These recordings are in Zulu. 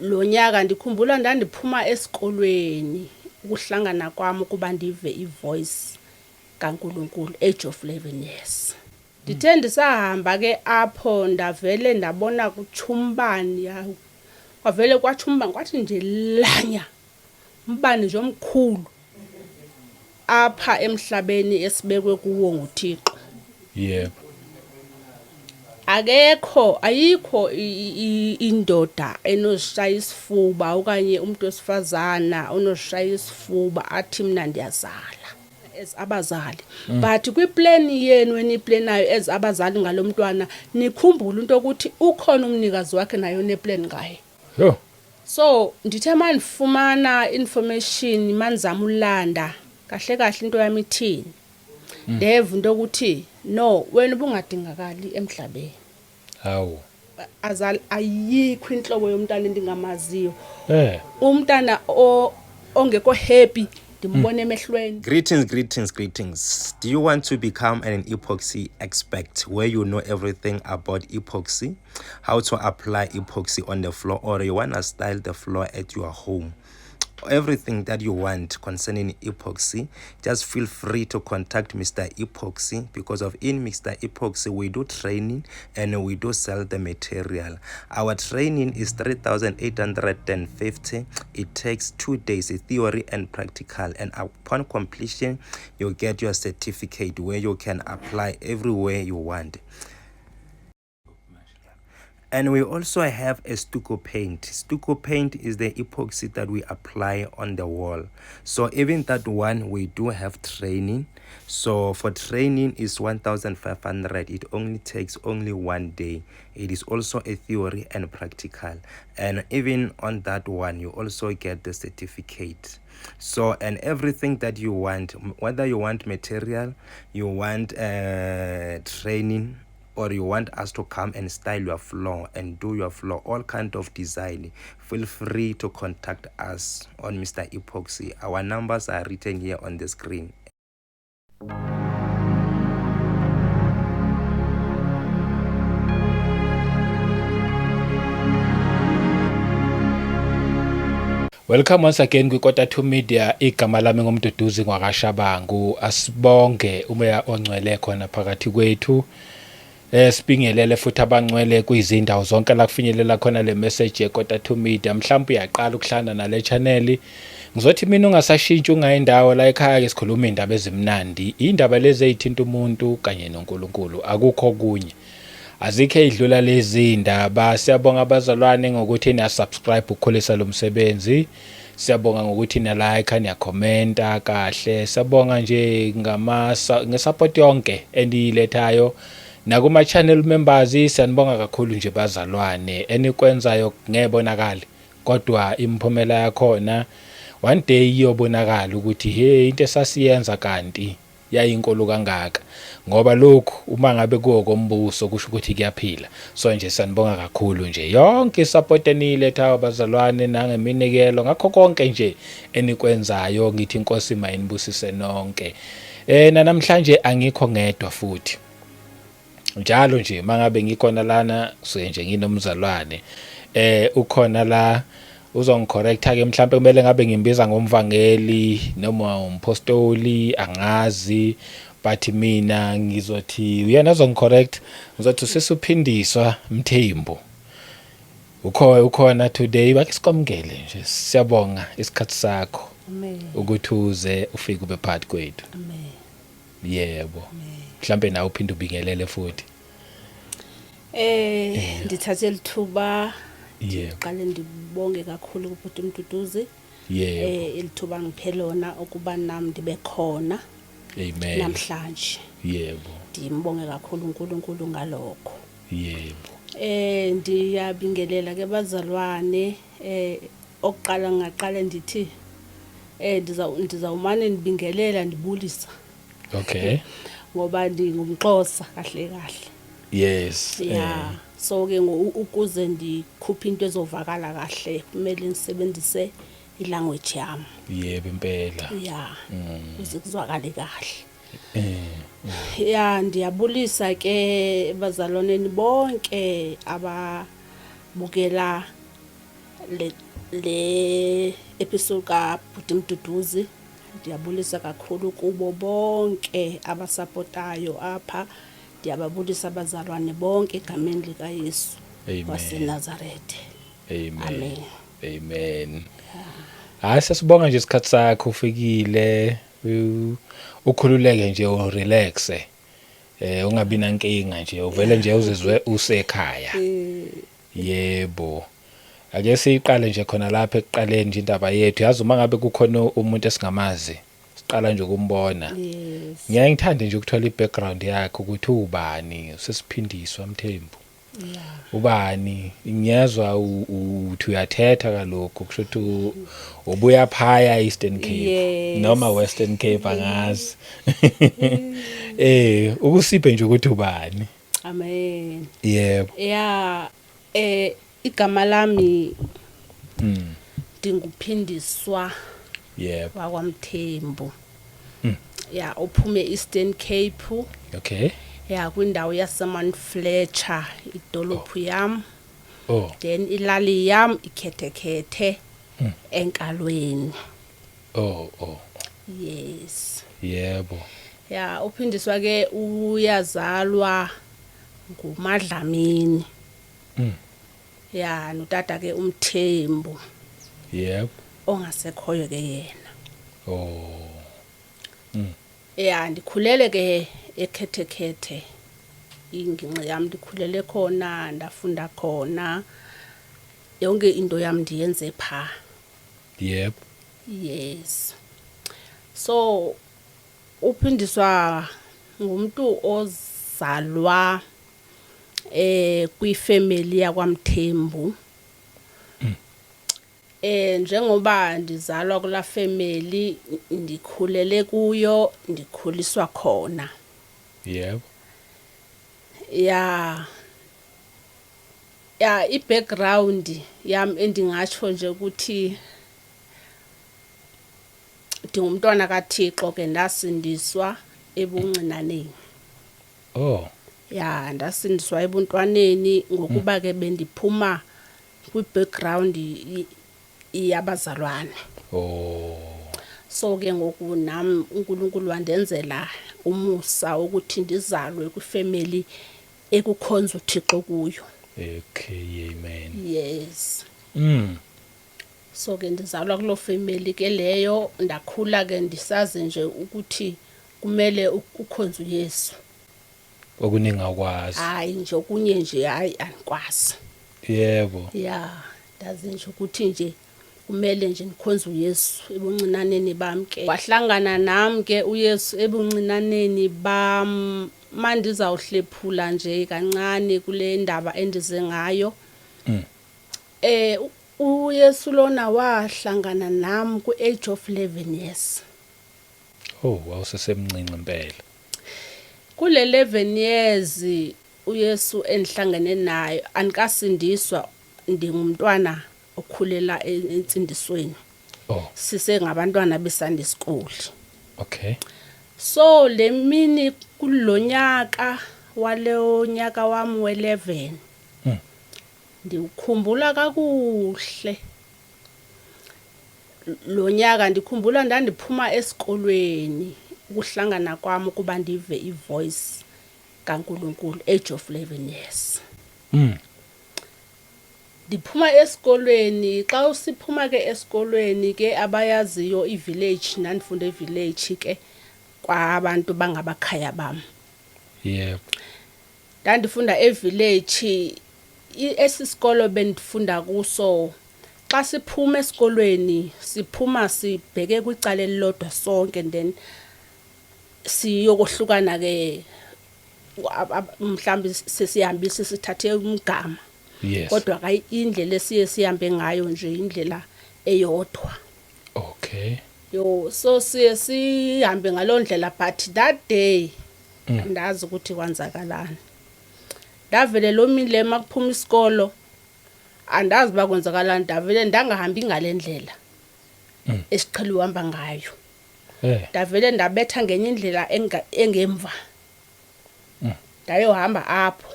lo nyaka ndikhumbula ndandiphuma esikolweni ukuhlangana kwami ukuba ndive ivoice kaNkulunkulu age of 11 years. Ndithe ndisahamba ke apho ndavele ndabona kutshumbani yawo. Kwavele kwatshumbani kwathi nje lanya. Umbane nje omkhulu apha emhlabeni esibekwe kuwo nguThixo. Yebo. Ayikho indoda enozishaya isifuba okanye umuntu wesifazana onozishaya isifuba athi mina ndiyazala as abazali. But kwiplan yenu eniplenayo as abazali ngalomntwana nikhumbula into ukuthi ukhona umnikazi wakhe nayo neplan ngaye. Yo. So ndithe mandifumana information manizama ulanda kahle into yami ithini. Ndeva into ukuthi no wena ubungadingakali emhlabeni. Hawu. Azali ayikho inhlobo yomntana endingamaziyo. Umntana ongekho happy ndimbone emehlweni. Greetings. Do you want to become an epoxy expert where you know everything about epoxy, how to apply epoxy on the floor, or you want to style the floor at your home? Everything that you want concerning epoxy, just feel free to contact Mr. Epoxy, because in Mr. Epoxy we do training and we do sell the material. Our training is 3,850. It takes 2 days, theory and practical, and upon completion you get your certificate where you can apply everywhere you want. And we also have a stucco paint. Stucco paint is the epoxy that we apply on the wall. So even that one, we do have training. So for training is 1,500. It only takes 1 day. It is also a theory and practical. And even on that one, you also get the certificate. So, and everything that you want, whether you want material, you want training, or you want us to come and style your floor and do your floor, all kind of design, feel free to contact us on Mr. Epoxy. Our numbers are written here on the screen. Welcome once again kwiKota 2 Media. Igama lami ngumduduzi ngwakashabangu. Asibonge umoya ongcwele khona phakathi kwethu. Sibingelele futhi abangcwele kuyizindawo zonke la kufinyelela khona le message yeKota 2 Media. Mhlawumbe uyaqala ukuhlanda nale channel. Ngizothi mina ungasashintshi ungayindawo la ekhaya ke sikhuluma indaba ezimnandi. Indaba lezi ezithinta umuntu kanye noNkulunkulu. Akukho kunye. Azikho edlula lezi indaba. Siyabonga abazalwane ngokuthi niya subscribe ukukhulisa lo msebenzi. Siyabonga ngokuthi niya like niya comment kahle. Siyabonga nje ngesupport yonke endilethayo. Nakuma channel members siyanibonga kakhulu nje bazalwane enikwenzayo ngebonakala kodwa imphumela yakhona one day iyobonakala ukuthi hey into esasiyenza kanti yayinkulu kangaka ngoba lokhu uma ngabe kuwo kombuso kusho ukuthi kuyaphila. So nje sanibonga kakhulu nje yonke support enilethayo bazalwane nangeminikelo ngakho konke nje enikwenzayo. Ngithi inkosi mayinibusise nonke. Namhlanje angikho ngedwa futhi. Njalo nje mangabe ngikhona lana suke nje nginomzalwane ukhona la uzongicorrecta ke mhlambe kumele ngabe ngimbiza ngomvangeli noma umpostoli angazi but mina ngizothi uyena azongicorrect ngizothi sesiphindiswa Mthembu ukhona today bakisikomkele nje. Siyabonga isikhathi sakho. Amen. Ukuthi uze ufike ube part kwethu. Amen. Yebo. Mhlambe nawe uphinde ubingelele futhi. Ndithathe lithuba. Yebo. Qale ndibonge kakhulu kubhuti Mduduzi. Yebo. Ilithuba ngiphelona ukuba nami ndibe khona. Amen. Namhlanje. Yebo. Ndimbonge kakhulu uNkulunkulu ngalokho. Yebo. Ndiyabingelela ke bazalwane. Okuqala ngaqale ndithi ndizawumane ndibingelela ndibulisa. Okay. Ngoba ndingumXhosa kahle. Yes. Yeah. So ke ukuze ndikhuphe into ezovakala kahle kumele nisebenzise ilanguage yami. Yebo impela. Yeah. Ukuze kuzwakale kahle. Yeah, ndiyabulisa ke bazalwaneni bonke ababukela le episode ka Bhuti Mduduzi. Ndiyabulisa kakhulu kubo bonke abasapotayo apha. Ndiyababulisa abazalwane bonke egameni lika Yesu waseNazarethe. Amen. Amen. Hayi sasibonga nje isikhathi sakho ufikile ukhululeke nje urelaxe. Ungabi nankinga nje uvele nje uzizwe usekhaya. Yebo. Ake siqale nje khona lapha ekuqaleni nje indaba yethu. Yazi uma ngabe kukhona umuntu esingamazi siqala nje ukumbona. Ngiyeke ngithande nje ukuthola i-background yakhe ukuthi ubani, usesiphindiswa Mthembu. Ubani ngiyazwa uthi uyathetha kalokho kusho ukuthi ubuya phaya Eastern Cape noma Western Cape angazi. Ukusiphe nje ukuthi ubani. Amen. Yebo. Igama lami Dinguphindiswa yebo wakwaMthembu. Uphume Eastern Cape. Okay. Kwindawo yaseMount Fletcher idolophu yam. Then ilali yam ikhetekhethe enkalweni. Yes. Yebo. Uphindiswa ke uyazalwa nguMadlamini. Notata ke uMthembu. Yebo. Ongasekhoyo ke yena. Ndikhulele ke ekhetekhethe. Inginqi yami ndikhulele khona, ndafunda khona. Yonke into yami ndiyenze pha. Yebo. Yes. So uphindiswa ngumuntu ozalwa kwifamily yakwaMthembu. Njengoba ndizalwa kula family ndikhulele kuyo, ndikhuliswa khona. Yebo. I-background yami endingatsho nje ukuthi ndingumntwana kaThixo ke ndasindiswa ebuncinaneni. Ndasindiswa ebuntwaneni ngokuba ke bendiphuma kwi-background yabazalwane. So ke ngoku nami uNkulunkulu wandenzela umusa ukuthi ndizalwe kwifamily ekukhonza uThixo kuyo. Okay, amen. Yes. So ke ndizalwa kulo family ke leyo, ndakhula ke ndisazi nje ukuthi kumele ukhonza uYesu. Okuningi akwazi. Hayi nje okunye nje anikwazi. Yebo. Ndazi nje ukuthi nje kumele nje nikhonza uYesu ebuncinaneni bami ke. Wahlangana nami ke uYesu ebuncinaneni bam mandizawuhlephula nje kancane kule ndaba endize ngayo. uYesu lona wahlangana nami ku-age of 11 years. Wawusesemncinci impela. Kule 11 years uYesu endihlangene naye anikasindiswa, ndingumntwana okhulela entsindisweni. Sisengabantwana beSunday school. Okay. So lemini kulonyaka waleyo nyaka wami we11 ndikhumbula kakuhle. Lo nyaka ndikhumbula ndandiphuma esikolweni ukuhlangana kwami kuba ndive ivoice kaNkulunkulu, age of 11 years. Ndiphuma esikolweni, xa usiphuma ke esikolweni ke abayaziyo ivillage, nandifunda evillage ke kwabantu bangabakhaya bami. Yebo. Ndandifunda evillage, esisikolo bendifunda kuso. Xa siphuma esikolweni siphuma sibheke kwicala elilodwa sonke, then siyokohlukana ke mhlambi sesihambisa sithathe umgama. Yes. Kodwa ka indlela esiye sihambe ngayo nje indlela eyodwa. Okay. So siye sihambe ngalondlela, but that day ndazi ukuthi kwanzakalani. Ndavele lo mini le makuphuma isikolo andazi bakwenzakalani, ndavele ndangahambi ngalendlela esiqhela uhamba ngayo. Ndavele ndabetha ngenye indlela engemva. Ndayohamba apho.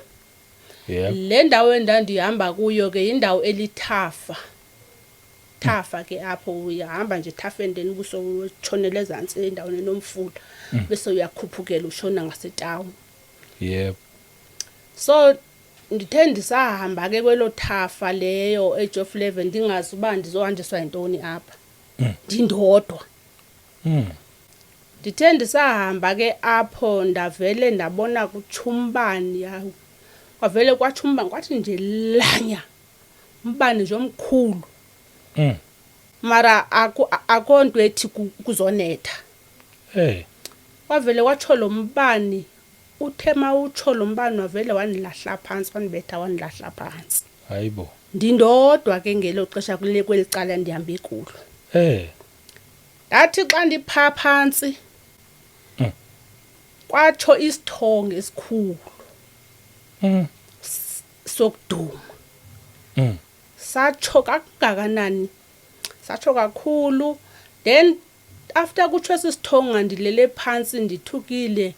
Yeah. Le ndawo endandihamba kuyo ke indawo elithafa. Thafa ke apho uyahamba nje ethafeni then ubuso utshonele ezantsi endaweni enomfula bese uyakhuphukela ushona ngasetown. Yebo. So ndithe ndisahamba ke kwelo thafa leyo age of 11 ndingazi uba ndizohanjiswa yintoni apha. Ndindodwa. Ndithe ndisahamba ke apho ndavele ndabona kutshumbani yawo. Kwavele kwatshumbani kwathi nje lanya. Umbane nje omkhulu. Mara akonto ethi kuzonetha. Kwavele kwatsho lo mbani uthema utsho lo mbani wavele wanilahla phansi wanilahla phansi. Hayibo. Ndindodwa ke ngelo xesha kule kwelicala ndihamba ikulo. Ndathi xa ndipha phansi kwatsho isithonga esikhulu. Sokuduma. Satsho kangakanani. Satsho kakhulu. Then after kutsho sisithonga ndilele phansi ndithukile.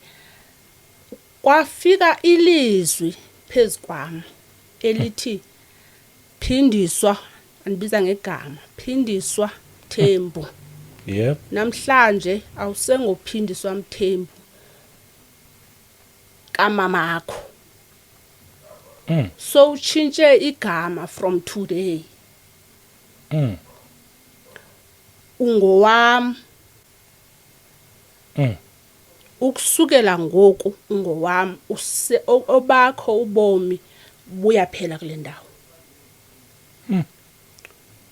Kwafika ilizwi phezukwami elithi phindiswa andibiza ngegama phindiswa Mthembu. Yep. Namhlanje awusengophindiswa Mthembu kamamakho. So uchintshe igama from today. Ungowami. Ukusukela ngoku ungowami obakho ubomi buyaphela kule ndawo.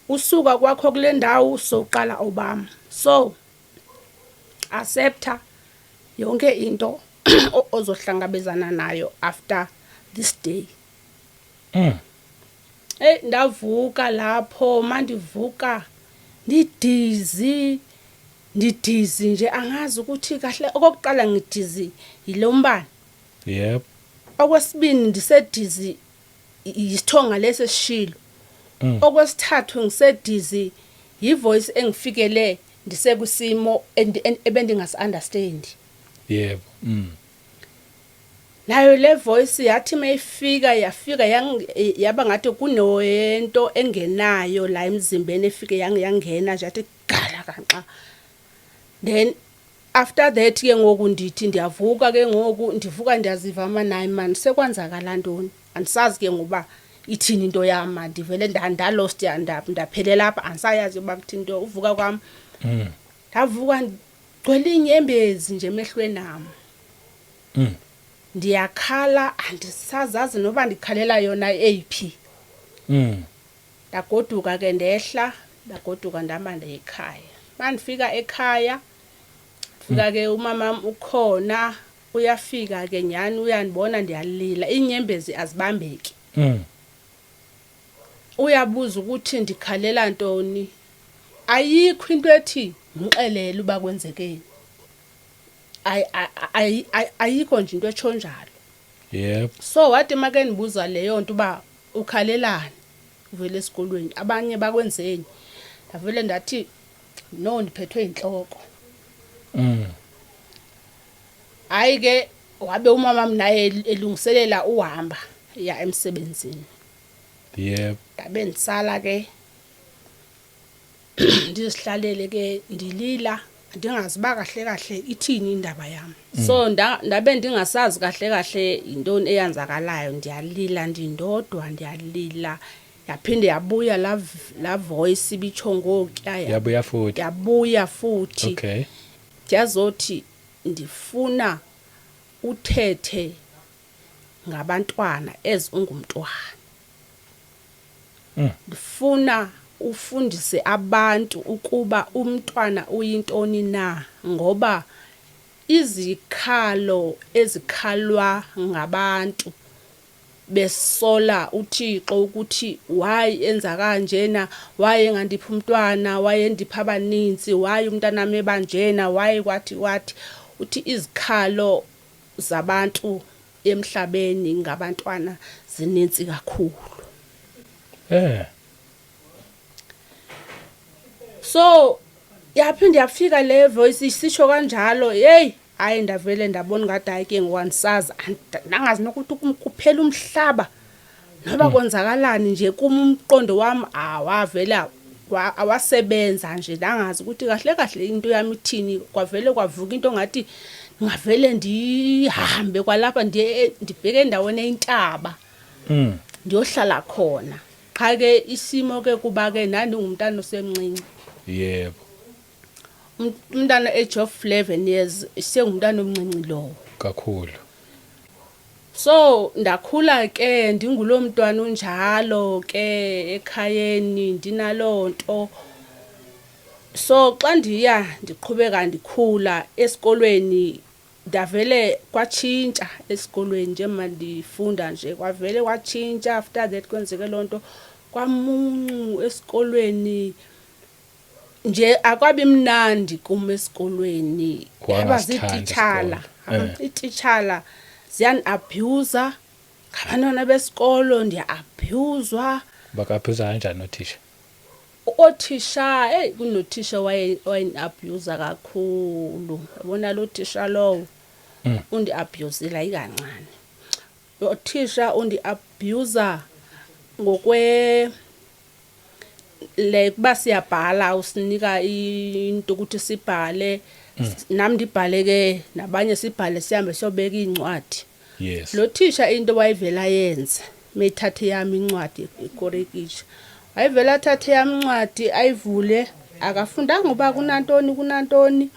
Usuka kwakho kule ndawo soqala obami. So accepta yonke into ozohlangabezana nayo after this day. Ndavuka lapho mandivuka ndidizi nje angazi ukuthi kahle okokuqala ngidizi yilombani. Yep. Okwesibini ndisedizi isithonga leseshilo. Okwesithathu ngisedizi yivoice engifikele ndisekusimo ebendingasi understand. Yebo. Nayo le voice yathi mayifika yafika yaba ngathi kunento engenayo la emzimbeni efike yangena nje athi gala kanxa. Then after that ke ngoku ndithi ndiyavuka ke ngoku ndivuka ndiyaziva nayi man sekwanzakala ntoni andisazi ke ngoba ithini into yama ndivele ndalost ndaphelela lapha ansayazi uba kuthini into uvuka kwami. Ndavuka gcwele inyembezi nje emehlweni nami. Ndiyakhala andisazazi noba ndikhalela yona AP. Ndagoduka ke ndehla ndagoduka ndihamba ekhaya. Mandifika ekhaya fika ke umama ukhona uyafika ke nyani uyanibona ndiyalila inyembezi azibambeki. Uyabuza ukuthi ndikhalela ntoni. Ayikho into ethi ngixelele uba kwenzekeni. Ayikho nje into etsho njalo. Yep. So wathi make nibuza leyo nto uba ukhalelani uvele esikolweni abanye bakwenzeni. Davele ndathi no ndiphethwe inhloko. Hayi ke wabe umama naye elungiselela uhamba ya emsebenzini. Yep. Ngabe ndisala ke ndizihlalele ke ndilila ndingaziba kahle ithini indaba yami. So ndabe ndingasazi kahle intoni eyanzakalayo ndiyalila ndindodwa ndiyalila. Yaphinde yabuya la voice ibitsho ngokya yabuya futhi. Okay. Ndiyazothi ndifuna uthethe ngabantwana ezingumntwana. Ndifuna ufundise abantu ukuba umntwana uyintoni na ngoba izikhalo ezikhalwa ngabantu besola uThixo ukuthi why enza kanjena why engandiphi umntwana why endipha abaninzi why umntana nami ebanjena why kwathi uthi izikhalo zabantu emhlabeni ngabantwana zininzi kakhulu. So yaphinde yafika le voice isisho kanjalo hey hayi ndavele ndabona ngathi hayi ke ngwansaza nangazi nokuthi kuphela umhlaba noba konzakalani nje kumqondo wami awavela awasebenza nje nangazi ukuthi kahle kahle into yami ithini kwavele kwavuka into ngathi ngavele ndihambe kwalapha ndibheke endaweni eintaba ndiyohlala khona qha ke isimo ke kuba ke nandi ngumntana osemncinci yebo umntana age of 11 years sengumntana omncinci lowo kakhulu so ndakhula ke ndingulo mntwana unjalo ke ekhayeni ndinalonto so xa ndiqhubeka ndikhula esikolweni ndavele kwatshintsha esikolweni nje mandifunda nje kwavele kwatshintsha after that kwenzeke lonto kwamuncu esikolweni nje akwabi mnandi kuma esikolweni abazititshala ititshala ziyan abuser abantwana besikolo ndiya abuswa bakaphuza kanjani othisha othisha kunothisha wayeni abuser kakhulu yabona lo thisha lowo undi abusela ikancane othisha undi abuser ngokwe like basiyabhala usinika into ukuthi sibhale nami ndibhale ke nabanye sibhale sihambe sobeka incwadi yes lo thisha into wayivela yenze methathe yami incwadi ikorekisha wayivela thathe yami incwadi ayivule akafundanga ngoba kunantoni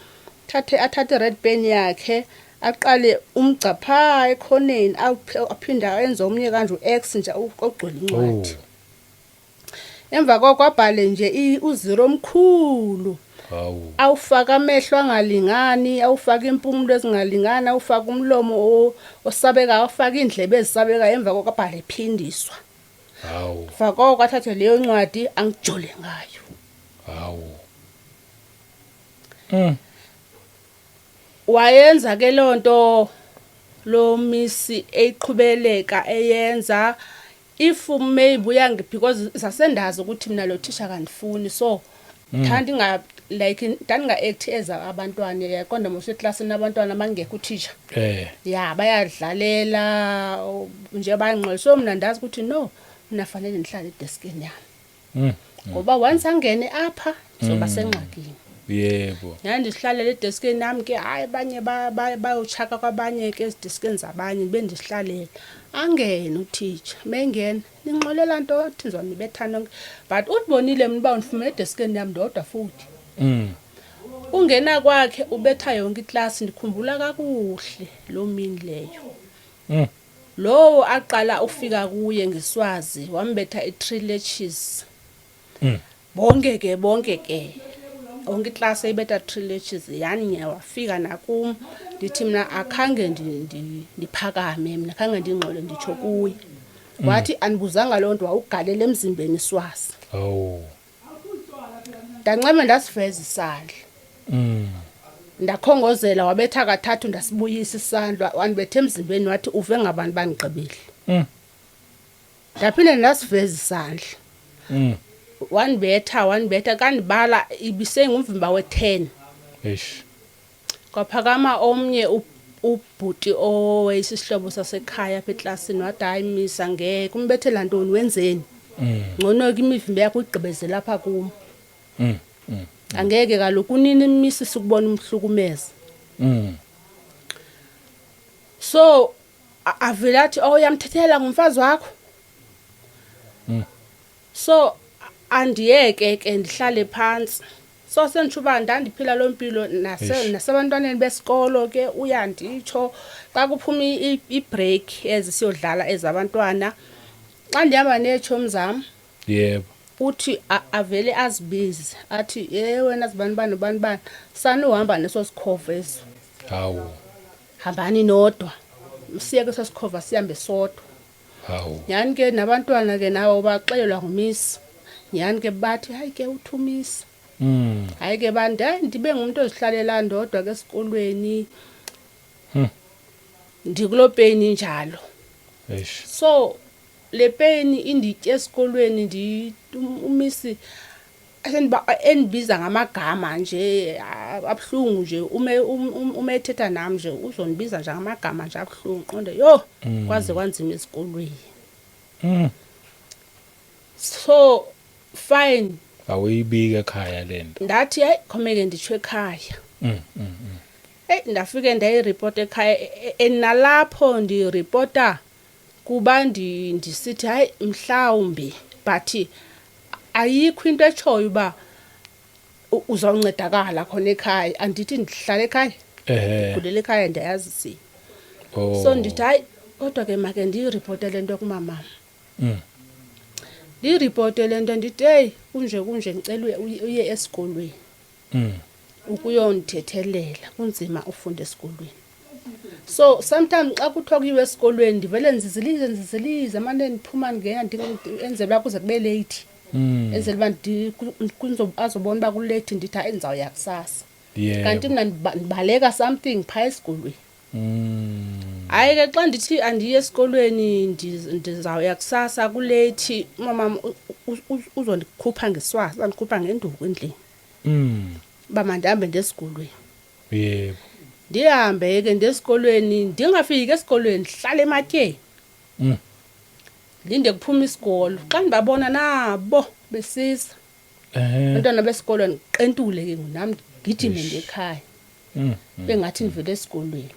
athathe red pen yakhe aqale umgcapha ekhoneni aphinda enze omnye kanje uX nje ogcwele incwadi emva kwabhale nje uzero omkhulu awufaka amehlo angalingani awufaka impumulo ezingalingani awufaka umlomo osabeka awufaka indlebe ezisabeka emva kwabhale phindiswa faka kwathatha leyo ncwadi angijole ngayo wayenza ke lonto lo misi eqhubeleka eyenza if maybe uyangi because sasendazi ukuthi mina lo thisha kandifuni so thandi nga act as abantwana yaqonda mose classini abantwana mangekho uthisha ya bayadlalela nje bayangqola so mina ndazi ukuthi no nafanele nihlale edeskini yami ngoba once angene apha soba senxakini yebo ndihlalele edeskini nami ke hayi abanye bayochaka kwabanye ke ezideskini zabanye bendihlalele angene uthisha mengena ninxolela nto thizwa nibethana but ubonile mina ba undifumene edeskini yami ndodwa futhi ungena kwakhe ubetha yonke iclass ndikhumbula kakuhle lo mini leyo lo aqala ufika kuye ngeSwazi wambetha e3 lectures bonke ke onke iclass ayibetha 3 lectures yani wafika nakum ndithi mina akhange ndiphakame mina akhange ndingxole nditsho kuye wathi anibuzanga lonto wawugalela emzimbeni iSwazi ndancema ndasiveza isandla ndakhongozela wabetha kathathu ndasibuyisa isandla wanibethe emzimbeni wathi uve ngabantu banigqibile ndaphinde ndasiveza isandla wanibetha kanibala ibisengumvimba we10 kwaphakama omnye ubhuti owayisihlobo sasekhaya apha eklasini wathi hayi misa ngeke umbethela ntoni wenzeni ngcono ke imivimba yakho igqibeze lapha kum angeke kaloku unini imisi sikubona umhlukumeza so avelathi yamthethela ngumfazi wakho so andiyeke ke ndihlale phansi so senjuba ndandiphila lo mpilo nasebantwaneni besikolo ke uyanditsho xa kuphuma ibreak ezisiyodlala ezabantwana xa ndihamba nechomi zam yebo uthi avele azibize athi wena zibani sanuhamba neso sikhova eso hambani nodwa msiye ke sesikhova sihambe sodwa yani ke nabantwana ke nawo baxelelwa ngumisi yani ke bathi hayi ke uthumisa hayi ke bantu ndibe ngumuntu ozihlalela ndodwa ke esikolweni ndikulo pain njalo so le pain inditye esikolweni umisi endibiza ngamagama nje abhlungu nje ume ethetha nami nje uzonibiza nje ngamagama nje abhlungu qonde kwaze kwanzima esikolweni so fine awuyibike ekhaya lento. Ndathi hayi khomeke nditsho ekhaya. Ndafike ndayireport ekhaya enalapho ndirepota kuba ndisithi hayi mhlawumbi but ayikho into echoyo uba uzawuncedakala khona ekhaya. Andithi ndihlala ekhaya. Kulela ekhaya ndiyazi si. So ndithi hayi kodwa ke make ndiyireport lento kumama. Ndiyireport lento ndithi hey kunje ngicela uye esikolweni. Ukuyondithethelela kunzima ufunda esikolweni. So sometimes xa kuthiwa kuyiwe esikolweni ndivele nzizilize manje ndiphuma ngena enzela kuze kube late. Enzela azobona uba kulate ndithi hayi ndizawuya kusasa. Kanti mina ndibaleka something phaa esikolweni. Hayi ke xa ndithi andiye esikolweni ndizawuya kusasa kulate umama uzondikhupha ngeswazi andikhupha ngenduku endlini. Ba mandihambe ndesikolweni. Yebo. Ndihambe ke ndesikolweni ndingafiki esikolweni hlala ematyeni. Linde kuphuma isikolo xa ndibabona nabo besiza. Abantwana besikolo ndiqentule ke nami gijime ngekhaya. Bengathi ndivele esikolweni.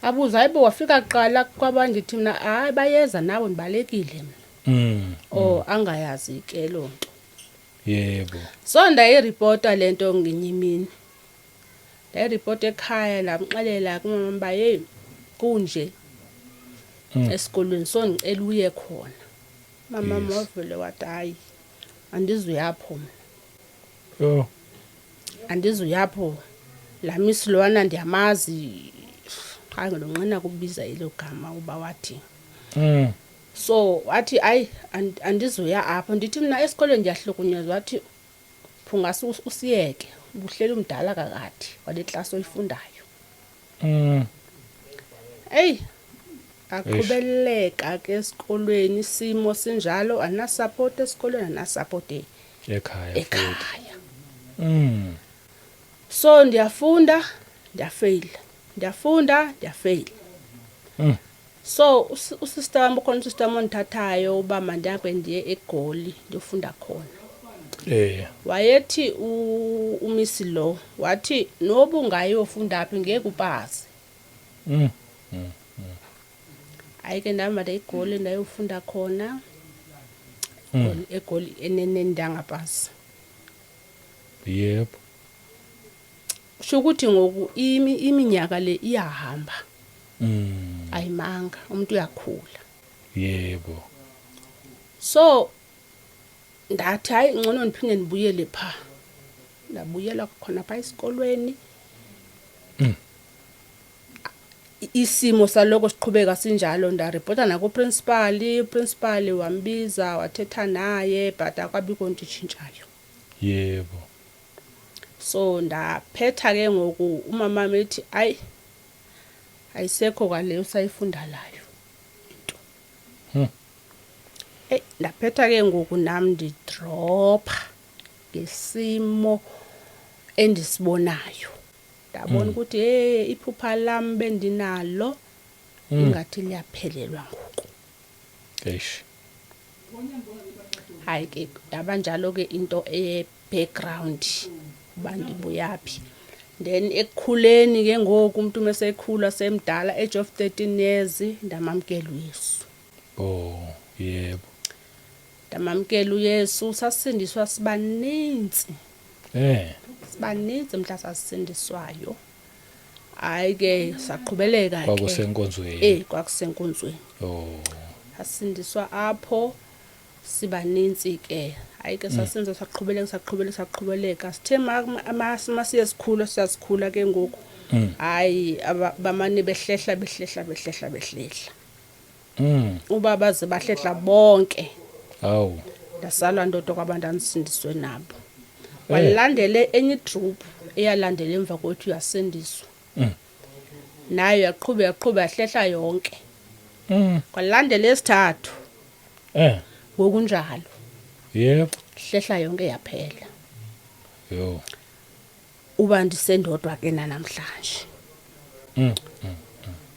Abuza hayibo wafika kuqala kwabandithi mina hayi bayeza nawe ndibalekile mina. Angayazi ke lo nto. Yebo. So ndayirepota lento ngenye imini. Ndayirepota ekhaya lamxelela kumama ba hey kunje esikolweni so ngicela uye khona. Mama mavele wathi hayi andizuyapho mina. Andizuyapho. La miss lwana ndiyamazi hayi ngilonqena kubiza ilo gama uba wathi. So wathi ayi andizoya apho ndithi mina esikolweni ndiyahlukunyezwa wathi phungase usiyeke ubuhleli umdala kakade wale class oyifundayo. Aqhubeleka ke esikolweni isimo sinjalo ana support esikolweni ana support ekhaya. So ndiyafunda ndiyafail. So usister wami ukhona usister mondithathayo uba mandihambe ndiye eGoli ndiyofunda khona. Wayethi umisi lo wathi noba ungayofunda phi ngeke upase. Hayi ke ndihamba eGoli ndayofunda khona. eGoli enendangapasi. Yebo. Sho ukuthi ngoku iminyaka le iyahamba. Ayimanga umuntu uyakhula. Yebo. So ndathi hayi ngcono ndiphinde ndibuyele pha. Ndabuyela khona pha esikolweni. Isimo saloko siqhubeka sinjalo ndarepota na principal wambiza wathetha naye but akwabikho nto itshintshayo. Yebo. So ndaphetha ke ngoku umama methi ayisekho kwaleyo sayifundalayo into. Ndaphetha ke ngoku nami ndidropa ngesimo endisibonayo. Ndabona ukuthi iphupha lami bendinalo ingathi liyaphelelwa ngoku. Hayi ke yabanjalo ke into background bandibuyaphi. Then ekukhuleni ke ngoku umuntu mesekhula semdala age of 13 years ndamamkela uYesu. Yebo. Ndamamkela uYesu sasindiswa sibaninzi. Sibaninzi mhla sasindiswayo. Hayi ke saqhubeleka ke. Kwakusenkonzweni. Kwakusenkonzweni. Sasindiswa apho sibaninzi ke. Hayi ke sasenza saqhubeleka sithe masiye sikhula ke ngoku. Hayi bamane behlehla. Uba baze bahlehla bonke. Ndasalwa ndodo kwabantu andisindiswe nabo. Walandele enye group eyalandela emva kwethu yasindiswa. Nayo yaqhubeka yahlehla yonke. Kwalandela esithathu. Ngokunjalo. Yebo. Hlehla yonke yaphela. Yo. Uba ndisendodwa ke namhlanje.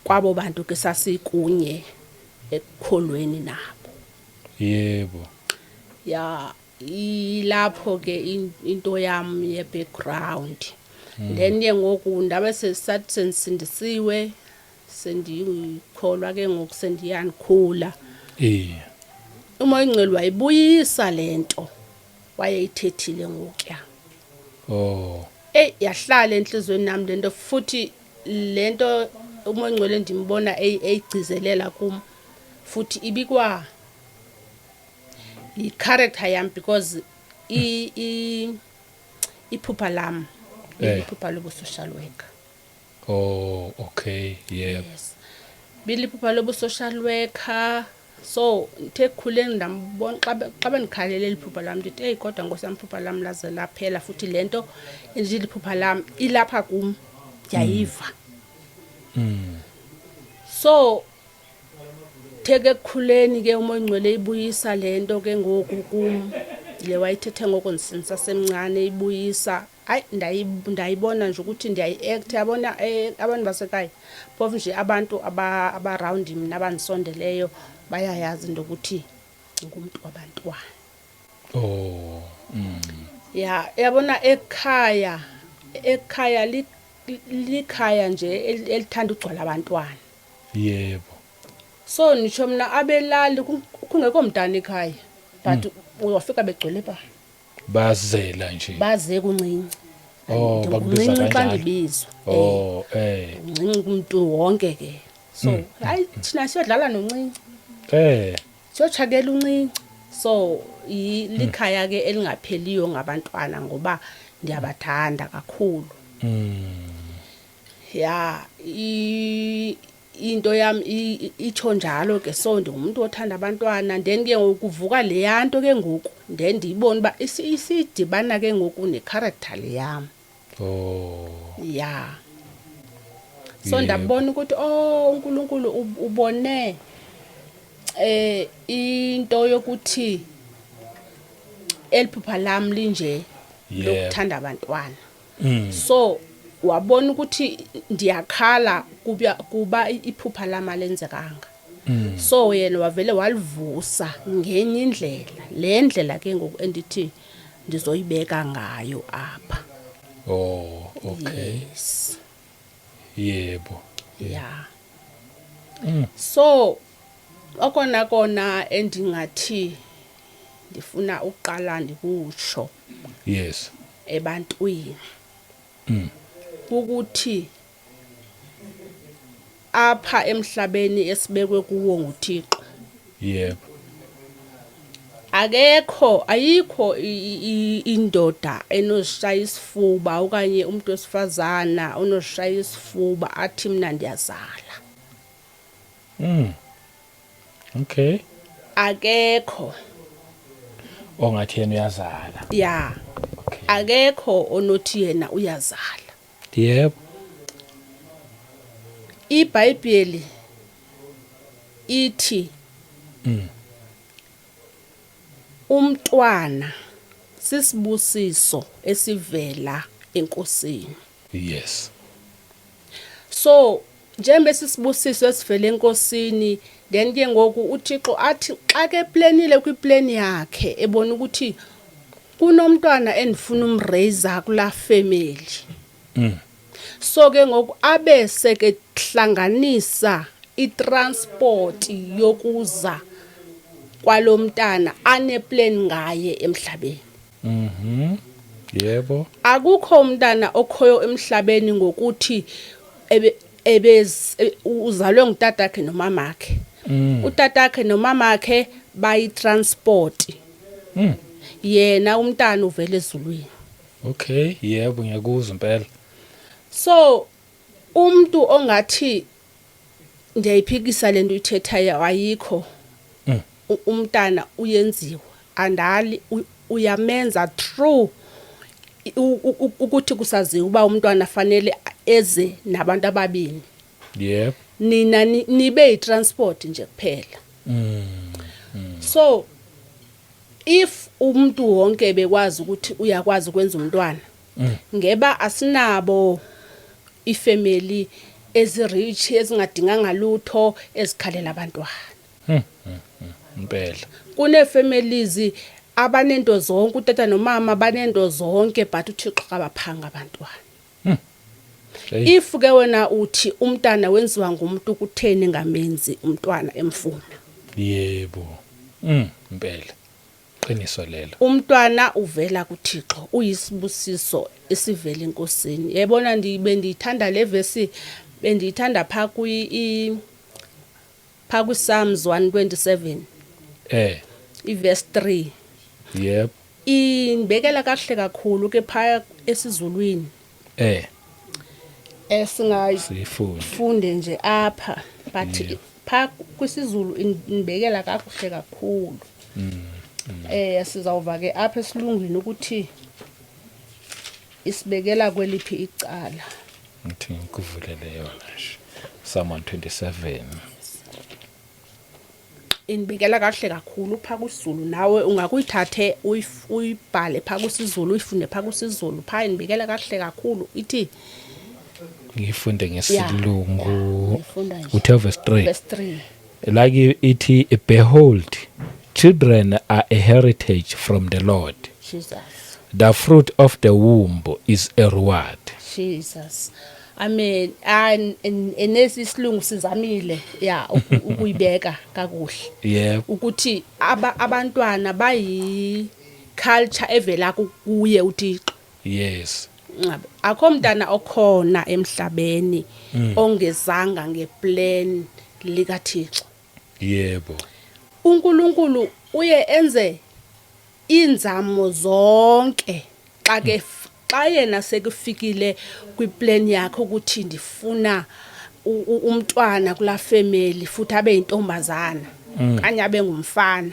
Kwabo bantu ke sasikunye ekukholweni nabo. Yebo. Ya ilapho ke into yami ye background. Then ke ngoku ndabe sesathi sensindisiwe sendikholwa ke ngoku sendiyankhula. Umoya oyingcwele wayibuyisa lento wayeyithethile ngokuya. Yahlala enhlizweni nami lento futhi lento umoya oyingcwele ndimbona eyigcizelela kum futhi ibikwa i-character yami because iphupha lami iphupha lobu social worker. Okay, yeah. Yes. Biliphupha lobu social worker. So ngithekhuleni ndambona xa benikhalele liphupha lami ndithi hey kodwa ngosami iphupha lami laze laphela futhi lento enje liphupha lami ilapha kum yayiva. So theke kukhuleni ke umoya oyingcwele ibuyisa lento ke ngoku kum le wayithethe ngoko ndisinisa semncane ibuyisa. Hayi ndayibona nje ukuthi ndiyayi-act yabona abantu basekhaya phofu nje abantu abaround mina abanisondeleyo bayayazi into ukuthi ngumuntu wabantwana. Yabona ekhaya likhaya nje elithanda ugcwala abantwana. Yebo. So nisho mina abelali kungekho mntana ekhaya but uyafika begcwele ba bazela nje baze kuncinci. Bakubiza kanjani xa ngibizwa. Uncinci kumuntu wonke ke. So hayi thina siyodlala noncinci. Siyochakela uncinci. So likhaya ke elingapheliyo ngabantwana ngoba ndiyabathanda kakhulu. Into yami itsho njalo ke so ndingumuntu othanda abantwana then ke ngokuvuka le yanto ke ngoku then ndiyibona uba isidibana ke ngoku ne-character le yami. So ndabona ukuthi uNkulunkulu ubone into yokuthi eliphupha lami linje lokuthanda abantwana. So wabona ukuthi ndiyakhala kuba iphupha lami alenzekanga. So yena wavele walivusa ngenye indlela le ndlela ke ngoku endithi ndizoyibeka ngayo apha. Okay. Yes. Yebo. So kona endingathi ndifuna uqala ndikutsho. Yes. Ebantwini. Ukuthi apha emhlabeni esibekwe kuwo nguThixo. Yebo. Ayikho indoda enozishaya isifuba okanye umuntu wesifazana onozishaya isifuba athi mina ndiyazala. Okay. Akekho ongathi yena uyazala. Okay. Akekho onothi yena uyazala. Yebo. iBhayibheli ithi umntwana sisibusiso esivela enkosini. Yes. So njengoba sisibusiso esivela enkosini then ke ngoku uThixo athi xa ke planile kwiplan yakhe ebona ukuthi kunomntwana endifuna umraise kula family. So ke ngoku abese ke hlanganisa itransport yokuza kwalomntana aneplan ngaye emhlabeni. Yebo. Akukho umntana okhoyo emhlabeni ngokuthi uzalwe ngutatakhe nomamakhe. Utatakhe nomamakhe bayitransport. Yena umntana uvela ezulwini. Okay, yebo ngiyakuzwa impela. So umuntu ongathi ndiyayiphikisa lento uyithethayo ayikho. Umntana uyenziwa andali uyamenza true ukuthi kusaziwa uba umntwana fanele eze nabantu ababini. Yep. Nina nibe yitransport nje kuphela. So if umuntu wonke bekwazi ukuthi uyakwazi ukwenza umntwana ngeba asinabo ifamily ezirich ezingadinganga lutho ezikhalela abantwana. Impela. Kune families abanento zonke, utata nomama banento zonke, but uThixo akabaphanga abantwana. If ke wena uthi umntana wenziwa ngumuntu kutheni ngamenzi umntwana emfuna? Yebo. Impela. Qiniso lelo. Umntwana uvela kuThixo, uyisibusiso esivela enkosini. Yabona bendiyithanda le verse, bendiyithanda pha Psalms 127. Iverse 3. Yep. Inibekela kahle kakhulu ke phaya esizulwini. Singayifunde nje apha, but pha kwisizulu inibekela kakuhle kakhulu. Sizawuva ke apha esilungwini ukuthi isibekela kweliphi icala. Ngithi ngikuvulele yona nje. Psalm 127. Inibekela kahle kakhulu pha kusizulu, nawe ungakuyithathe uyibhale pha kusizulu, uyifunde pha kusizulu, pha inibekela kahle kakhulu. Ithi ngifunde ngesilungu uthi verse 3. Verse 3. Like ithi, behold, children are a heritage from the Lord. Jesus. The fruit of the womb is a reward. Jesus. Amen. Enesi isilungu sizamile ukuyibeka kakuhle. Yeah. Ukuthi abantwana bayi culture evela kuye uThixo. Yes. Akho mntana okhona emhlabeni ongezanga ngeplan likaThixo. Yebo. uNkulunkulu uye enze inzamo zonke xa yena sekufikile kwiplan yakhe ukuthi ndifuna umntwana kula family futhi abe intombazana kanye abe ngumfana.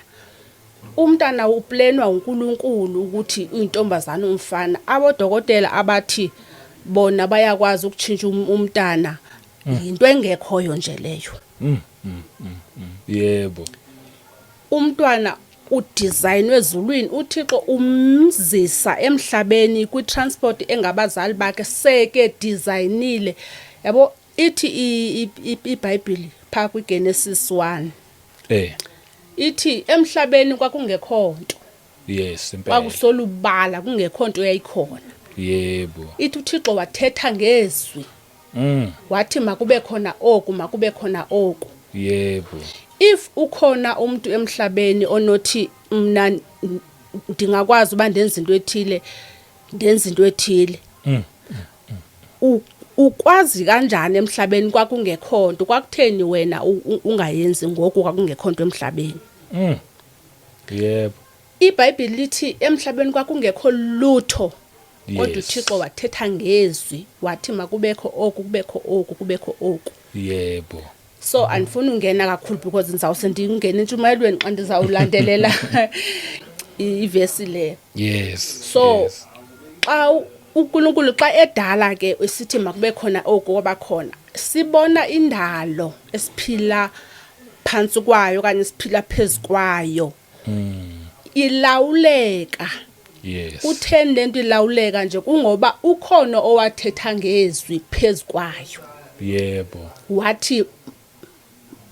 Umntana uplanwa uNkulunkulu ukuthi uyintombazana umfana. Abodokotela abathi bona bayakwazi ukutshintsha umntana into engekhoyo nje leyo. Yebo. Umntwana udesignwe ezulwini, uThixo umzisa emhlabeni kwi-transport engabazali bakhe seke designile. Yabo ithi iBhayibheli pha kwiGenesis 1. Ithi emhlabeni kwakungekho nto. Yes, impela. Kwakusolubala, kungekho nto yayikhona. Yebo. Ithi uThixo wathetha ngezwi. Wathi makube khona oku, makube khona oku. Yebo. If ukhona umuntu emhlabeni onothi mina ndingakwazi uba ndenza into ethile, ukwazi kanjani emhlabeni kwakungekho nto? Kwakutheni wena ungayenzi ngoku kwakungekho nto emhlabeni? Yebo. iBhayibheli lithi emhlabeni kwakungekho lutho, kodwa uThixo wathetha ngezwi wathi makubekho oku, kubekho oku, kubekho oku. Yebo. So andifuni ungena kakhulu because ngizawuse ndingene entshumayelweni xa ndizawulandelela ivesi le. Yes. So xa uNkulunkulu xa edala ke esithi makube khona oku wabakhona, sibona indalo esiphila phansi kwayo kanye siphila phezukwayo ilawuleka. Yes. Utheni lento ilawuleka nje? Kungoba ukhona owathetha ngezwi phezukwayo. Yebo. Wathi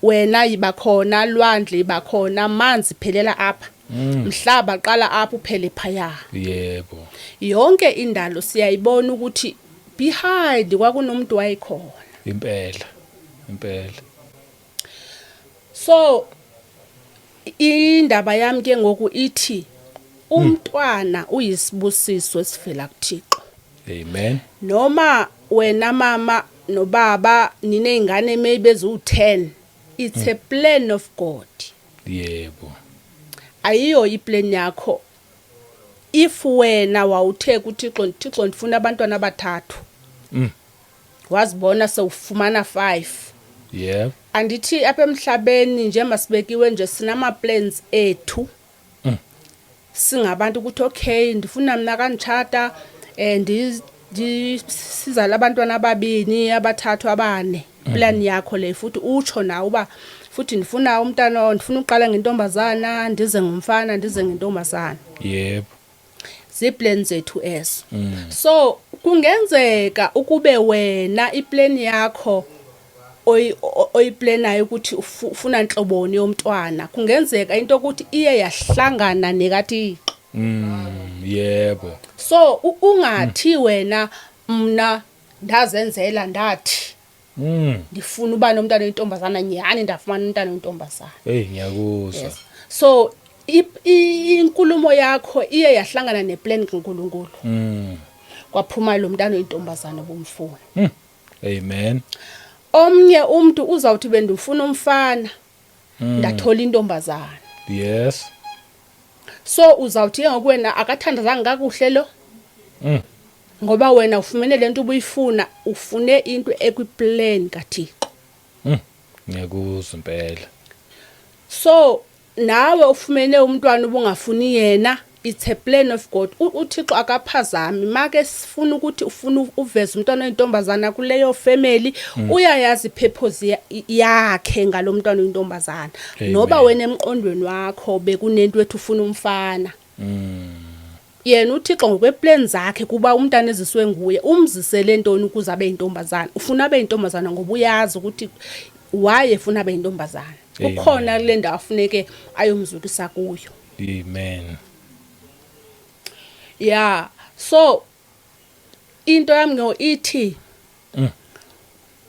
wena yiba khona, lwandle yiba khona, amanzi phelela apha, mhlaba qala apha uphele phaya. Yebo. Yonke indalo siyayibona ukuthi behind kwakunomuntu wayikhona. Impela. So indaba yami ke ngoku ithi umntwana uyisibusiso esivela kuThixo. Amen. Noma wena mama nobaba ninezingane maybe ezu10, it's a plan of God. Yebo. Ayiyo iplan yakho. If wena wawuthe kuThixo ndifuna abantwana abathathu, wazibona sewufumana 5. Yebo. Andithi apha emhlabeni nje masibekiwe nje sinama plans ethu. Singabantu ukuthi okay ndifuna mina kanitshata siza labantwana ababini, abathathu, abane. Plan yakho le futhi utsho nawe uba futhi ndifuna umntana, ndifuna uqala ngentombazana, ndize ngumfana, ndize ngentombazana. Yebo. Ziplans zethu ezo. So kungenzeka ukube wena iplan yakho oyiplanayo ukuthi ufuna inhloboni yomntwana, kungenzeka into ukuthi iye yahlangana nekaThixo. Yebo. So ungathi wena mina ndazenzela ndathi ndifuna uba nomntana oyintombazana nyani ndafumana umntana oyintombazana. Hey ngiyakuzwa. Yes. So inkulumo yakho iye yahlangana neplan kaNkulunkulu. Kwaphuma lo mntana oyintombazana bomfuna. Amen. Omnye umuntu uzawuthi bendifuna umfana ndathola intombazana. Yes. So uzawuthi ngokwena akathandazanga kakuhle lo. Ngoba wena ufumene lento ubuyifuna, ufune into ekwiplan kaThixo. Ngiyakuzwa impela. So nawe ufumene umntwana ubungafuni yena, it's a plan of God. uThixo akaphazami make sifuna ukuthi ufuna uveze umntwana oyintombazana kuleyo family, uyayazi purpose yakhe ngalomntwana oyintombazana. Noba wena emqondweni wakho bekunento ethi ufuna umfana. Yena uThixo ngokweplan zakhe kuba umntana eziswe nguye umzisele ntoni ukuze abe yintombazana. Ufuna abe yintombazana ngoba uyazi ukuthi why efuna abe yintombazana. Kukhona kule ndawo afuneke ayomzukisa kuyo. Amen. Yeah. So into yami ngo ithi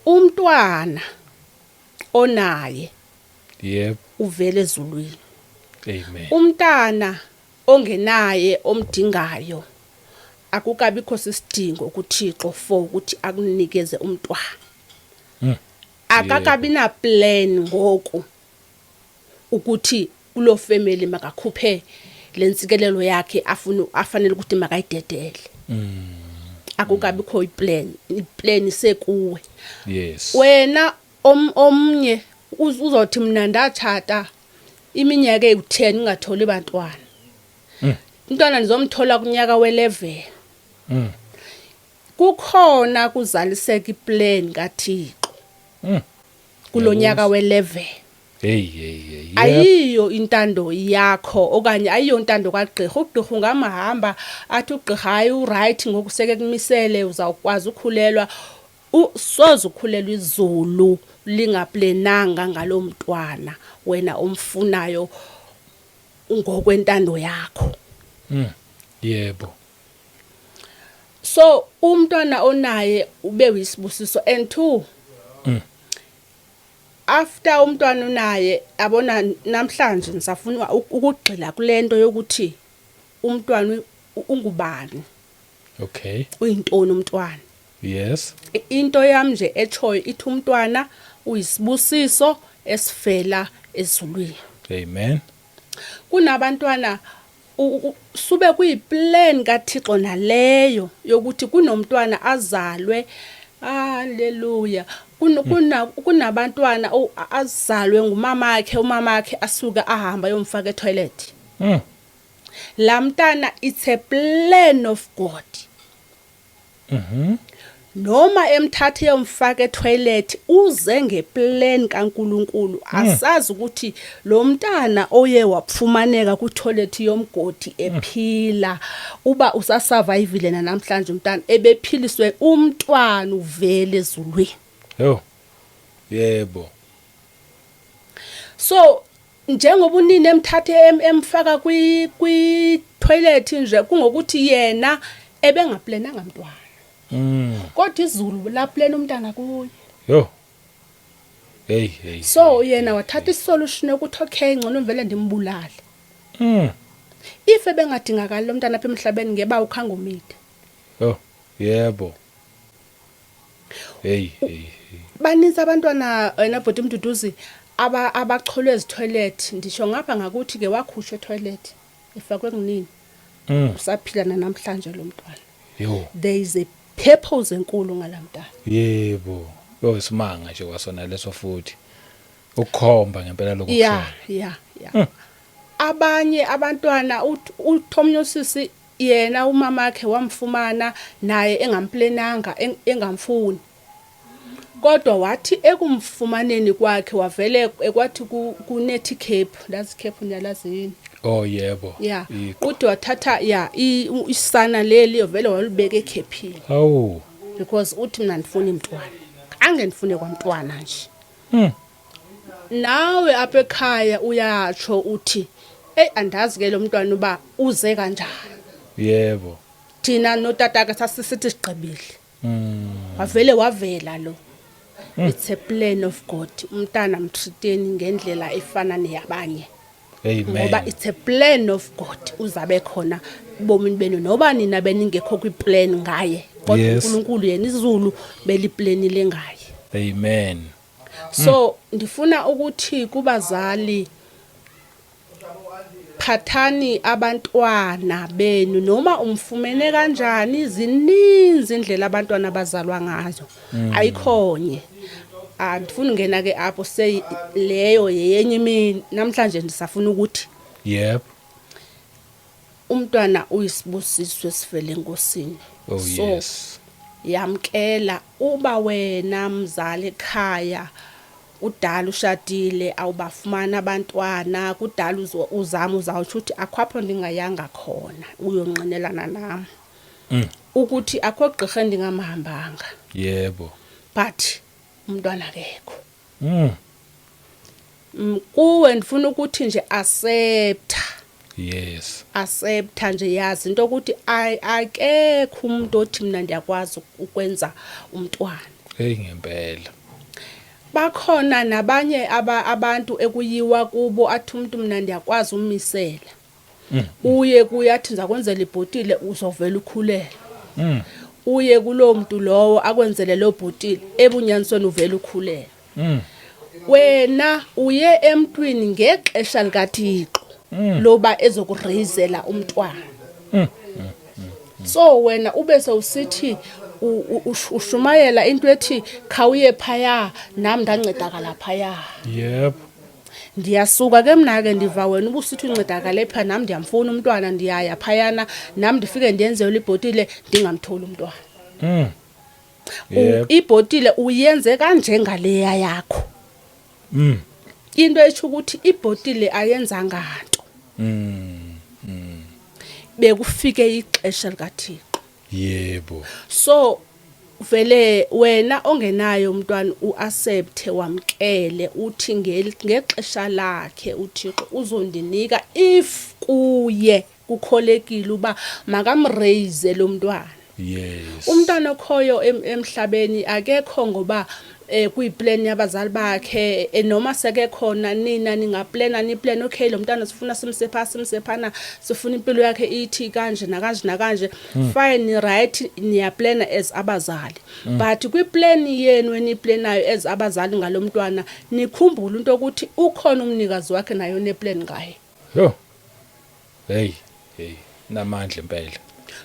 umntwana onaye Yep. uvele ezulwini. Amen. Umntana ongenaye omdingayo akukabikho sisidingo kuThixo for ukuthi akunikeze umntwana. Akakabi na plan ngoku ukuthi kulo family makakhuphe lensikelelo yakhe afanele ukuthi makayidedele. Akukabikho iplan sekuwe. Yes. Wena omnye uzothi mina ndathatha iminyaka eyi10 ungatholi bantwana. Umntwana nizomthola kunyaka we11. Kukhona kuzaliseka iplan kaThixo. Kulonyaka we11. Hey. Ayiyo intando yakho okanye ayiyo intando kaGqirha. uGqirha ungamahamba athi uGqirha hayi uright ngokuseke kumisele uzawukwazi ukukhulelwa. Soze ukhulelwa izulu lingaplenanga ngalomntwana wena umfunayo ngokwentando yakho. Yebo. So umntwana onaye ube uyisibusiso. And 2 after umntwana unaye abona namhlanje nisafuna ukugxila kulento yokuthi umntwana ungubani. Okay. Uyintoni umntwana? Yes. Into yami nje echoyo ithi umntwana uyisibusiso esifela ezulwini. Amen. Kunabantwana sube kuyiplan kaThixo naleyo yokuthi kunomntwana azalwe. Haleluya. Kunabantwana azalwe ngumamakhe, umamakhe asuka ahamba yomfaka etoilet. La mntana it's a plan of God. Noma emthathe yomfaka etoilet uze ngeplan kaNkulunkulu. Asazi ukuthi lo mntana oye waphumaneka ku toilet yomgodi ephila uba usasurvive namhlanje umntana ebephiliswe umntwana uvele ezulwini. Yo. Yebo. So njengoba unini emthathe emfaka kwi toilet nje kungokuthi yena ebengaplananga umntwana. Kodwa izulu la plan umntana kuye. Yo. Hey. So yena wathatha isolution ukuthi okay ngcono vele ndimbulale. If ebengadingakala lo mntana apha emhlabeni ngeba ukhanga umide. Yo. Yebo. Hey. Baninzi abantwana wena bhodi Mduduzi abacholwe ezitoilet ndisho ngapha ngakuthi ke wakhushwa etoilet efakwe kunini. Usaphila namhlanje lo mntwana. Yo. There is a purpose enkulu ngalamntana. Yebo. Yo isimanga nje kwasona leso futhi. Ukukhomba ngempela lokukhona. Yeah. Abanye abantwana uThomnyosisi yena umamakhe wamfumana naye engamplenanga engamfuni. Kodwa wathi ekumfumaneni kwakhe wavele ekwathi kunethi Cape, that's Cape nyalazi yini. Oh yebo. Yeah. Uthi wathatha isana leli vele walibeka ekhepini. Awu. Because uthi mina ndifuna umntwana. Angendifune kwamntwana nje. Nawe apha ekhaya uyatsho uthi andazi ke lo mntwana uba uze kanjani. Yebo. Thina notatake sasisithi sigqibile. Wavela lo. It's a plan of God. Umntana mtreateni ngendlela efana neyabanye. Amen. Ngoba it's a plan of God. Uzabe khona bomini benu noba nina beningekho kwiplan ngaye. Kodwa uNkulunkulu yena izulu beliplanile ngaye. Amen. So ndifuna ukuthi kubazali phathani abantwana benu noma umfumene kanjani, zininzi indlela abantwana bazalwa ngazo. Ayikhonye. Andifuna ungena ke apho say leyo yenye imini namhlanje ndisafuna ukuthi yep, umntwana uyisibusiso esivele enkosini. oh So, yes, yamkela uba wena mzali ekhaya udala ushadile awubafumana abantwana kudala uzama uzawuthi uthi akhapho ndingayanga khona uyonqinelana nami ukuthi akho gqirha ndingamhambanga. yebo, But umntwana akekho. Kuwe ndifuna ukuthi nje yes, accepta nje, yazi into ukuthi akekho umuntu othi mina ndiyakwazi ukwenza umntwana. hey ngempela, Bakhona nabanye abantu ekuyiwa kubo athi umuntu mina ndiyakwazi umisela. Uye kuyathi ngizakwenzela ibhotile uzovela ukhulele. Uye kulo muntu lowo akwenzele lo bhotile ebunyanisweni uvela ukhulele. Wena uye emntwini ngexesha likaThixo loba ezokurayizela umntwana. So wena ube sewusithi ushumayela into ethi khawuye phaya nami ndancedakala phaya. yep, Ndiyasuka ke mina ke ndiva wena ubusithi uncedakale pha nami ndiyamfuna umntwana ndiyaya phayana nami ndifike ndiyenze ibhotile ndingamtholi umntwana. yep, Ibhotile uyenze kanje ngaleya yakho. Into ethi ukuthi ibhotile ayenzanga nto. Bekufike ixesha likaThixo. yebo, So vele wena ongenayo umntwana uaccept wamkele uthi ngexesha lakhe uThixo uzondinika if kuye kukholekile uba makamraise lo mntwana. yes, Umntwana okhoyo emhlabeni akekho ngoba kuyiplan yabazali bakhe noma seke khona nina ningaplana niplan okay lo mntwana sifuna simsephana sifuna impilo yakhe ithi kanje nakanje fine right niyaplana as abazali. But kwiplan yenu eniplanayo as abazali ngalomntwana nikhumbule into ukuthi ukhona umnikazi wakhe nayo neplan ngaye. yo, hey namandla impela.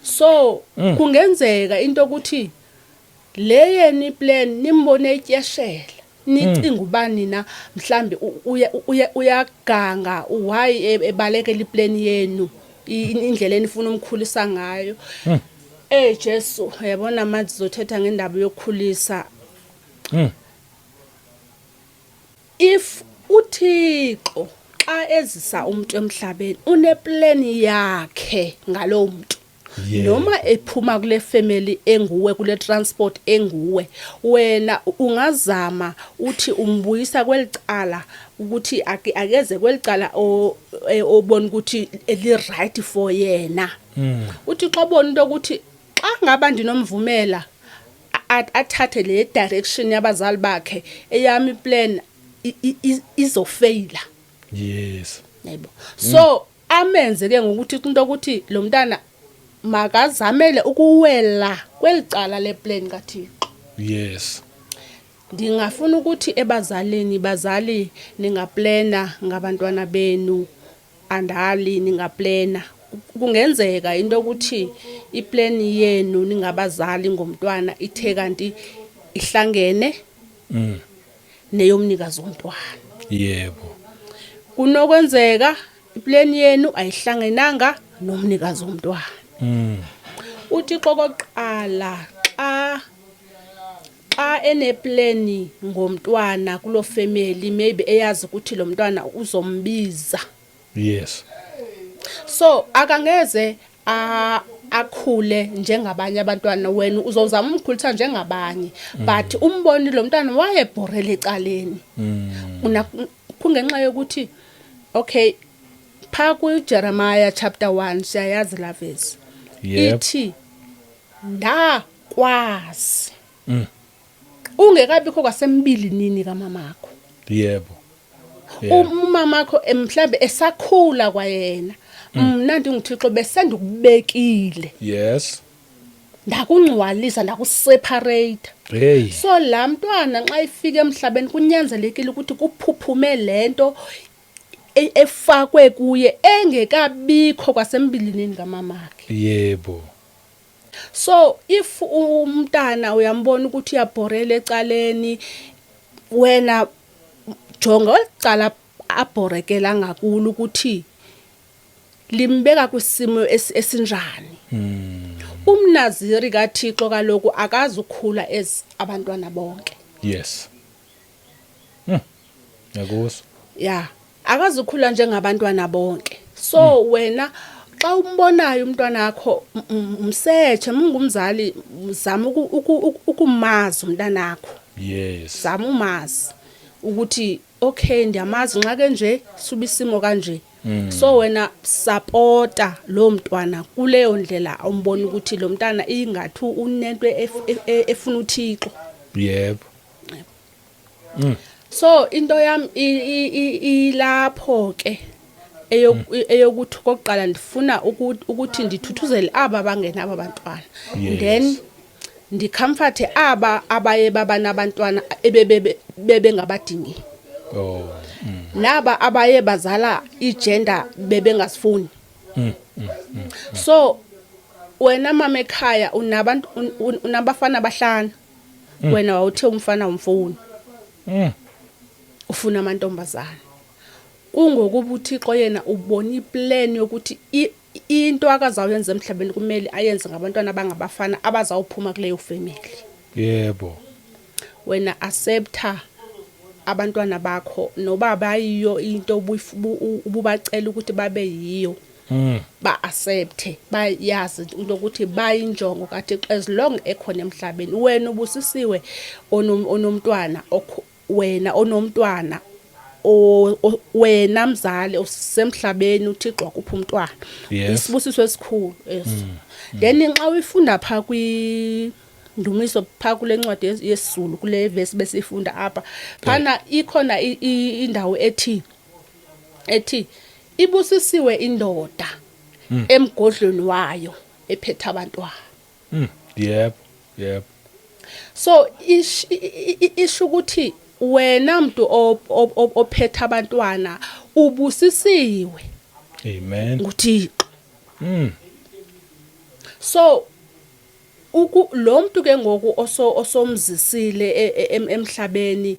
So kungenzeka into ukuthi leyeni plan nimbone etyeshela nicinga ubani na mhlambe uyaganga why ebalekela iplan yenu indlela enifuna umkhulisa ngayo. Jesu yabona manje zothetha ngendaba yokukhulisa. If uThixo xa ezisa umuntu emhlabeni uneplan yakhe ngalo muntu. Noma ephuma kule family enguwe kule transport enguwe wena ungazama uthi umbuyisa kwelicala ukuthi akeze kwelicala obona ukuthi eli right for yena. Uthi xa ubona into ukuthi xa ngaba ndinomvumela athathe le direction yabazali bakhe eyami plan izofaila. Yes, Yebo. So amenze ke ngokuthi into ukuthi lo mntana makazamele ukuwela kwelicala leplan kaThixo. yes, Ndingafuna ukuthi ebazalini bazali ningaplana ngabantwana benu andali ningaplana. Kungenzeka into ukuthi iplan yenu ningabazali ngomntwana ithe kanti ihlangene neyomnikazi womntwana. yebo, Kunokwenzeka iplan yenu ayihlangenanga nomnikazi womntwana. uThixo koqala xa eneplan ngomntwana kulo family maybe eyazi ukuthi lo mntwana uzombiza. yes, So akangeze akhule njengabanye abantwana, wena uzozama umkhulisa njengabanye but umboni lo mntwana wayebhorela ecaleni. Kungenxa yokuthi okay pha kuJeremiah chapter 1 siyayazi la verse Yep. ithi ndakwazi ungekabikho kwasembilinini kamamakho Yebo. Yeah. umamakho mhlambe esakhula kwayena mina ndinguThixo besendukubekile Yes. ndakungcwalisa ndakuseparate Hey. so la mntwana nxa ifika emhlabeni kunyanzelekile ukuthi kuphuphume lento efakwe kuye engekabikho kwasembilinini kamamakhe. Yebo. So if umntana uyambona ukuthi uyabhorela ecaleni wena jonga olicala abhorekela ngakulo ukuthi limbeka kwisimo esinjani. Umnaziri kaThixo kaloku akazi ukukhula abantwana bonke. Yes. Yakuzwa. Yeah, akazi ukukhula njengabantwana bonke. So wena xa umbonayo umntwana wakho umsearch ungumzali zama ukumazi umntana wakho. Yes. Zama umazi ukuthi okay ndiyamazi nxa kenje suba isimo kanje. So wena supporta lo mntwana kuleyo ndlela umbona ukuthi lo mntana ingathi unento efuna uThixo. Yebo. So into yami ilapho ke eyokuthi kokuqala ndifuna ukuthi ndithuthuzele aba bangena aba bantwana. Then ndicomforte aba abaye baba nabantwana bebe ngabadingi. Oh. Naba abaye bazala igender bebengasifuni. So wena mama ekhaya unabantu unabafana abahlanu. Wena wawuthe umfana umfuni. Ufuna amantombazana. Kungokuba uThixo yena ubona iplan yokuthi into akazawenza emhlabeni kumele ayenze ngabantwana abangabafana abazawuphuma kuleyo family. Yebo. Wena accepta abantwana bakho noba bayiyo into ububacela ukuthi babe yiyo. Ba accepte bayazi ukuthi bayinjongo kaThixo as long ekhona emhlabeni. Wena ubusisiwe onomntwana wena onomntwana wena mzali osemhlabeni uThixo wakupha umntwana. Isibusiso esikhulu eso. Then nxa uyifunda pha Ndumiso pha kule ncwadi yesiZulu kule verse besifunda apha phana ikhona indawo ethi ibusisiwe indoda emgodlweni wayo ephethe abantwana. Yep. Yep. So isho ukuthi wena muntu ophethe abantwana ubusisiwe. Amen. nguThixo. So lo muntu ke ngoku osomzisile emhlabeni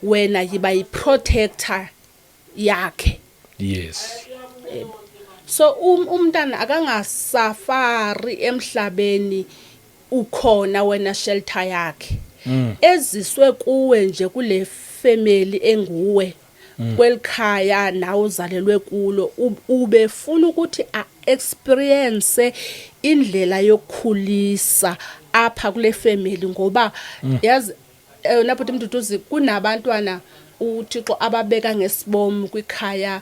wena yiba yiprotector yakhe. Yes. So umntana akangasafari emhlabeni ukhona wena shelter yakhe. Eziswe kuwe nje kule family enguwe kwelikhaya nawe uzalelwe kulo ubefuna ukuthi experience indlela yokukhulisa apha kule family ngoba yazi lapho uMduduzi kunabantwana uThixo ababeka ngesibomu kwikhaya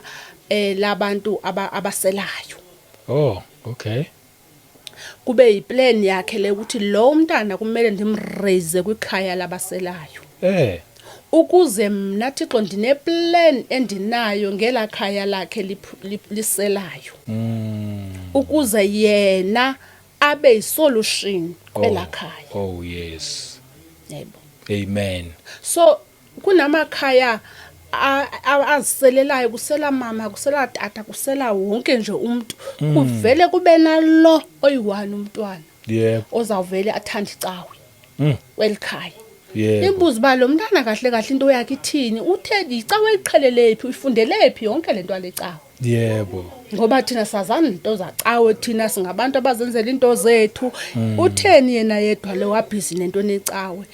labantu abaselayo. Oh, okay. Kube yiplan yakhe le ukuthi lo mntana kumele ndimraise kwikhaya labaselayo. Ukuze mina Thixo ndineplan endinayo ngelakhaya lakhe liselayo. Ukuze yena abe yisolution kwelakhaya. Oh yes. Yebo. Amen. So kunamakhaya aziselelayo kusela mama kusela tata kusela wonke nje umuntu kuvele kube nalo oyi1 umntwana. Yebo. Ozawuvele athanda icawe. Welikhaya. Yebo. Imbuzi balo mntana kahle kahle into yakhe ithini uthe icawe iqhelelephi uyifundelephi yonke lento alecawe. Yebo. Ngoba thina sazana into zacawe thina singabantu abazenzela into zethu. Utheni yena yedwa lo wabhizi nento necawe.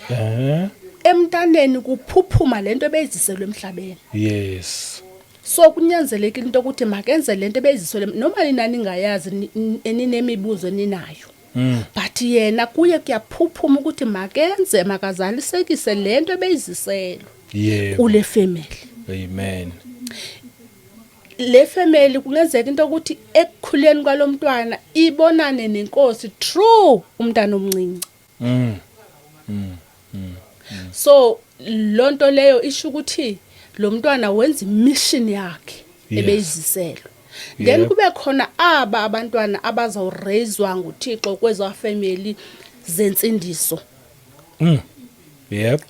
Emntaneni kuphuphuma lento ebeyiziselwe emhlabeni. Yes. So kunyanzelekile into ukuthi makenze lento ebeyiziselwe noma ninani ngayazi eninemibuzo ninayo. But yena kuye kuyaphuphuma ukuthi makenze makazalisekise lento ebeyiziselwe. Yebo. Kule family. Amen. le family kungenzeka into ukuthi ekukhuleni kwalomntwana ibonane nenkosi true umntana omncinci. So lonto leyo isho ukuthi lo mntwana wenza imission yakhe ebeyiziselwe. Then kube khona abantwana abazawuraiswa nguThixo kweza family zensindiso.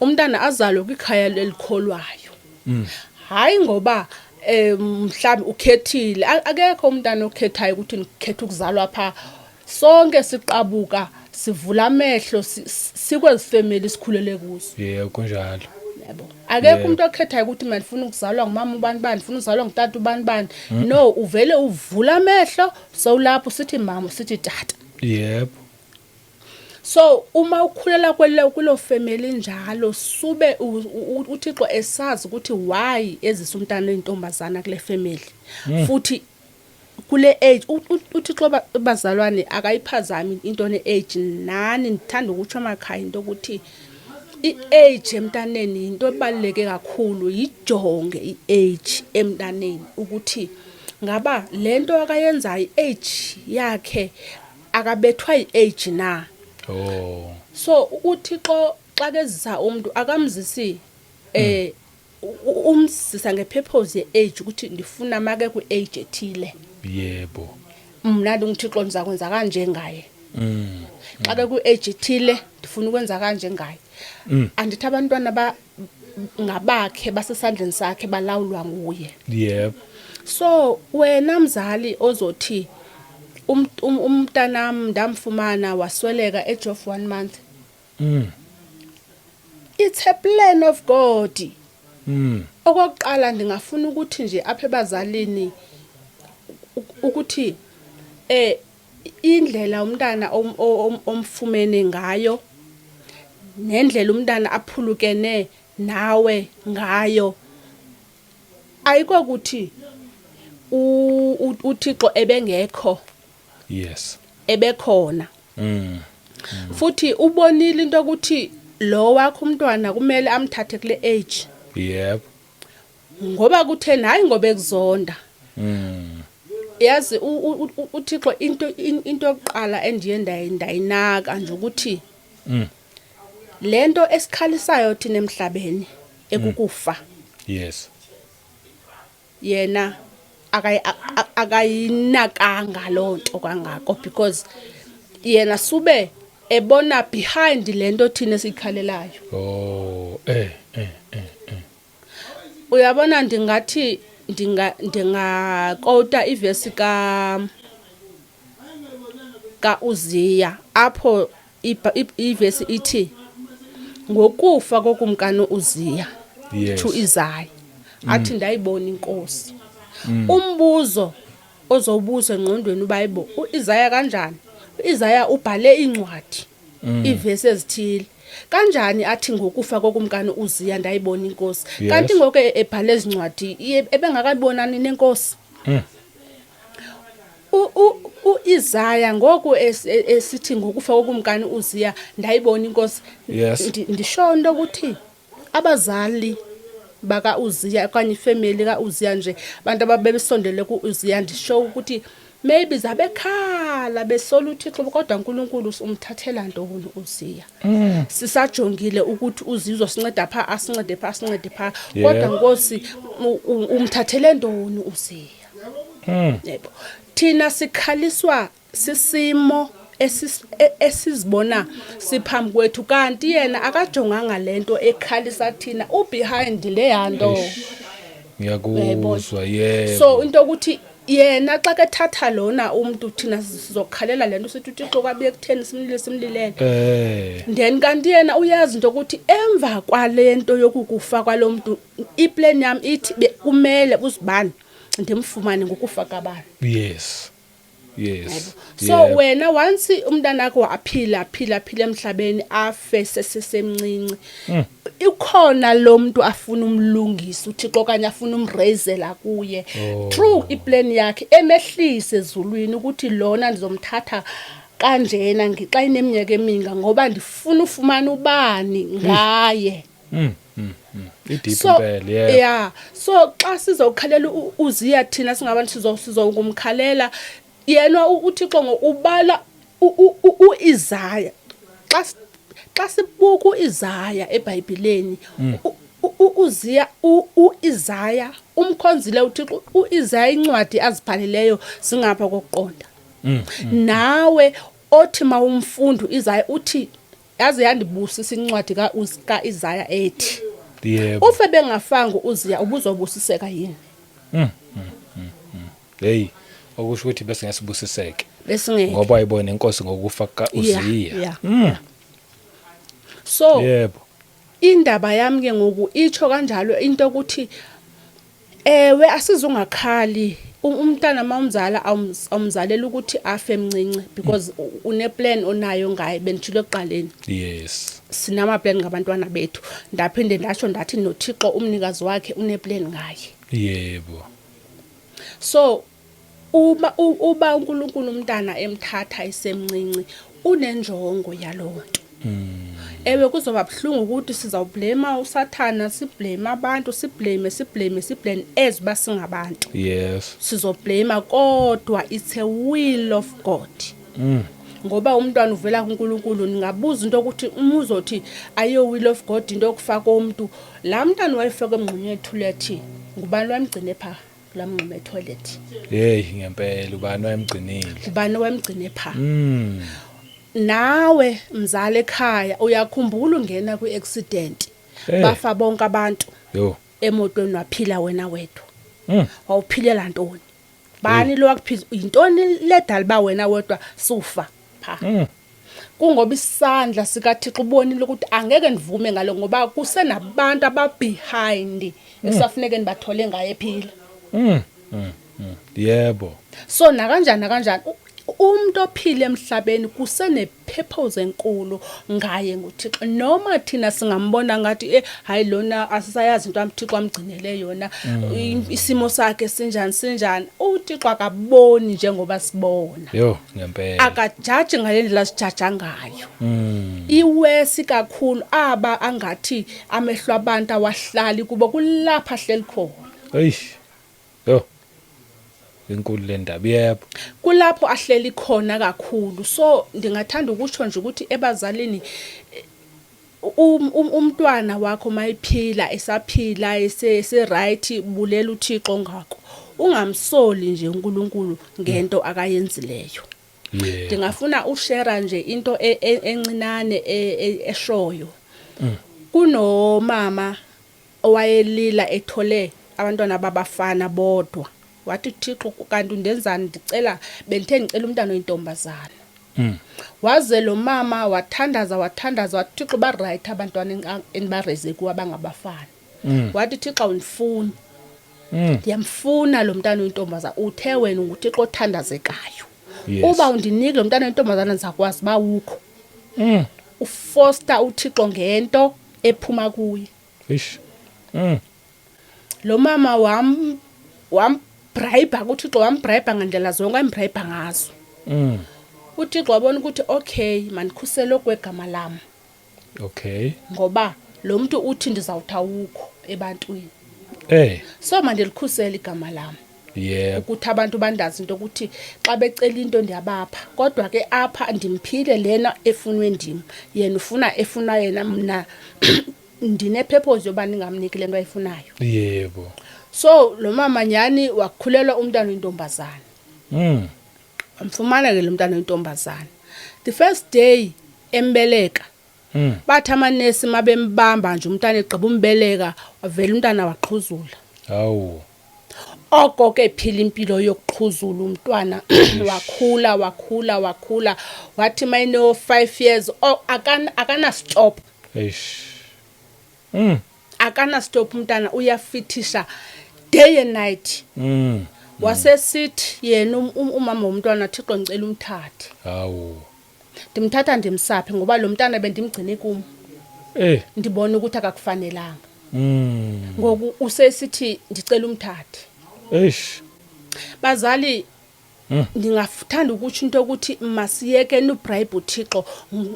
Umntana azalwe kwikhaya lelikholwayo. Hayi ngoba mhlawumbe ukhethile, akekho umntana okhethayo ukuthi ngikhetha ukuzalwa pha. Sonke siqabuka sivula amehlo sikwezi family sikhulele kuzo. Kunjalo. Yebo. Akekho umuntu okhethayo ukuthi mina ngifuna ukuzalwa ngumama ubani, ngifuna ukuzalwa ngutata ubani. No, uvele uvula amehlo sowulapho sithi mama sithi tata. Yebo. So uma ukhulela kulo family njalo sube uThixo esazi ukuthi why ezisa umntana intombazana kule family. Futhi kule age uThixo bazalwane akayiphazami into ne age nani ngithanda ukuthi emakhaya into ukuthi i-age emntaneni into ebaluleke kakhulu. Yijonge i-age emntaneni ukuthi ngaba lento akayenzayo i-age yakhe akabethwa i-age na. So uThixo xa kezisa umuntu akamzisi umzisa ngepurpose ye-age ukuthi ndifuna make ku-age ethile. Yebo. Mna uThixo ngizakwenza kanje ngaye. Xa ke ku-age ethile ndifuna ukwenza kanje ngaye. Andithi abantwana ngabakhe basesandleni sakhe balawulwa nguye. Yebo. So wena mzali ozothi umntanami ndamfumana wasweleka age of 1 month. It's a plan of God. Okokuqala ndingafuna ukuthi nje apha ebazalini ukuthi indlela umntana omfumene ngayo nendlela umntana aphulukene nawe ngayo ayikokuthi uThixo ebengekho. Yes. Ebekhona. Futhi ubonile into ukuthi lo wakho umntwana kumele amthathe kule age. Yebo. Ngoba kuthena hayi ngoba ekuzonda. Yazi uThixo into yokuqala endiye ndayinaka nje ukuthi lento esikhalisayo thina emhlabeni ekukufa. Yes. Yena akayinakanga lonto kangako because yena sube ebona behind lento thina sikhalelayo. Uyabona ndingathi ndingakota ivesi ka Uziya apho ivesi ithi ngokufa kokumkani Uziya to Isaiah athi ndayibona inkosi. Umbuzo ozobuzwa engqondweni uBhayibheli uIsaiah kanjani? uIsaiah ubhale incwadi ivesi ezithile. Kanjani athi ngokufa kokumkani Uziya ndayibona inkosi? Kanti ngoku ebhale izincwadi ebengakabonani nenkosi. uIsaiah ngoku esithi ngokufa kokumkani Uziya ndayibona inkosi. Ndisho into ukuthi abazali baka Uziya kanye ifamily ka Uziya nje abantu ababesondele ku Uziya ndisho ukuthi maybe zabekhala besola uThixo kodwa uNkulunkulu umthathela ntoni Uziya. Sisajongile ukuthi uzizwa sinceda pha asincede pha kodwa Nkosi umthathele ntoni Uziya. Yebo. Thina sikhaliswa sisimo esizibona siphambi kwethu kanti yena akajonganga lento ekhalisa thina behind le yanto. Ngiyakuzwa. Yebo. So into ukuthi yena xa kethatha lona umuntu thina sizokhalela lento sithi uThixo kwabe kutheni simlilele. Then kanti yena uyazi into ukuthi emva kwalento yokukufa kwalomuntu iplan yami ithi kumele uzibani ndimfumane ngokufa kabani. Yes. So wena once umntana wakho aphila emhlabeni afe sesemncinci ikhona lo muntu afuna umlungisa uThixo kanye afuna umraisela kuye through iplan yakhe emehlise ezulwini ukuthi lona ndizomthatha kanjena ngixa ineminyaka eminga ngoba ndifuna ufumana ubani ngaye. Ideep So impela, yeah. yeah, so xa sizokhalela uZiya thina singabantu sizokumkhalela yena uThixo ngokubala uIsaya. Xa sibuka uIsaya eBhayibhelini uZiya uIsaya umkhonzile uThixo uIsaya incwadi azibhalileyo singapha kokuqonda. Nawe othi mawumfundo Isaya uthi yaze yandibusisa incwadi kaIsaya ethi Yebo. ufe bengafanga uZiya ubuzobusiseka yini? Hey, okusho ukuthi bese ngesibusiseke. Besingeke. Ngoba ayibona inkosi ngokufa kaUziya. Yeah. So Yebo. indaba yami ke ngoku icho kanjalo into ukuthi ewe asizungakhali umntana mawumzala awumzalela ukuthi afe emncinci because une plan onayo ngaye benjilo ekuqaleni. Yes. Sinama plan ngabantwana bethu ndaphinde ndasho ndathi noThixo umnikazi wakhe une plan ngaye. Yebo. So uba uNkulunkulu umntana emthatha isemncinci unenjongo yalonto. Ewe kuzoba buhlungu ukuthi sizawublame uSathana, siblame abantu, siblame eziba singabantu. Yes. Sizoblame kodwa it's a will of God. Ngoba umntwana uvela kuNkulunkulu ningabuza into ukuthi umuzothi ayo will of God into okufaka umuntu la mntana wayefaka emngxunyeni toilet ngubani wamgcine pha la mngxume toilet. Hey ngempela ubani wayemgcinile. Ubani wamgcine pha. Nawe mzali ekhaya uyakhumbula ungena kwiaccident bafa bonke abantu Yo. emotweni waphila wena wedwa. Wawuphilela ntoni? Bani lo wakuphila intoni ledala ba wena wedwa sufa pha? Kungoba isandla sikaThixo ubonile ukuthi angeke ndivume ngalo ngoba kusenabantu ababehind esafuneke nibathole ngaye ephila. Yebo. So nakanjani umuntu ophile emhlabeni kusene purpose enkulu ngaye nguThixo noma thina singambona ngathi hayi lona asisayazi into amthixo amgcinele yona isimo sakhe sinjani uThixo akaboni njengoba sibona. Yo ngempela. Akajaji ngalendlela sijaja ngayo. Iwesi kakhulu aba angathi amehlo abantu awahlali kuba kulapha hleli khona. Eish. Yo. Inkulu le ndaba yebo. Kulapho ahleli khona kakhulu. So ndingathanda ukusho nje ukuthi ebazalini umntwana wakho mayiphila esaphila ese right bulela uThixo ngakho. Ungamsoli nje uNkulunkulu ngento akayenzileyo. Ndingafuna ushare nje into encinane eshoyo. Kunomama owayelila ethole abantwana babafana bodwa. Wathi Thixo kanti undenzani ndicela ngicela umntana oyintombazana. Waze lo mama wathandaza wathi Thixo ba right abantwana enibareze kuwa bangabafana. Wathi Thixo undifuna. Ndiyamfuna lo mntana oyintombazana uthe wena nguThixo othandazekayo. Uba undinike lo mntana oyintombazana ndizakwazi ba ukho. Ufoster uThixo ngento ephuma kuye. Eish. Lo mama bribe uThixo wambribe ngendlela zonke ambribe ngazo. uThixo wabona ukuthi okay manikhusele okwegama lami. Okay. Ngoba lo muntu uthi ndizawutha ukho ebantwini. So mandilikhusele igama lami. Yeah. Ukuthi abantu bandazi into ukuthi xa becela into ndiyabapha. Kodwa ke apha ndimphile lena efunwe ndim. Yena efuna yena mina ndine purpose yoba ningamniki lento ayifunayo. Yebo. So lo mama nyani wakhulelwa umntana oyintombazana. Amfumana ke lo mntana oyintombazana. The first day embeleka. Bathi amanesi mabembamba nje umntana egqiba umbeleka wavela umntana waqhuzula. Awu. Oko ke phila impilo yokuqhuzula umntwana wakhula wathi mayino 5 years akana stop. Eish. Akana stop umntana uyafithisha day and night. Wasesithi yena umama womntwana Thixo ngicela umthathe. Awu. Ndimthatha ndimsaphe ngoba lo mntana bendimgcine kum. Ndibona ukuthi akakufanelanga. Ngoku usesithi ndicela umthathe. Eish. Bazali Ningafuthanda ukuthi into ukuthi masiyeke nubribe uThixo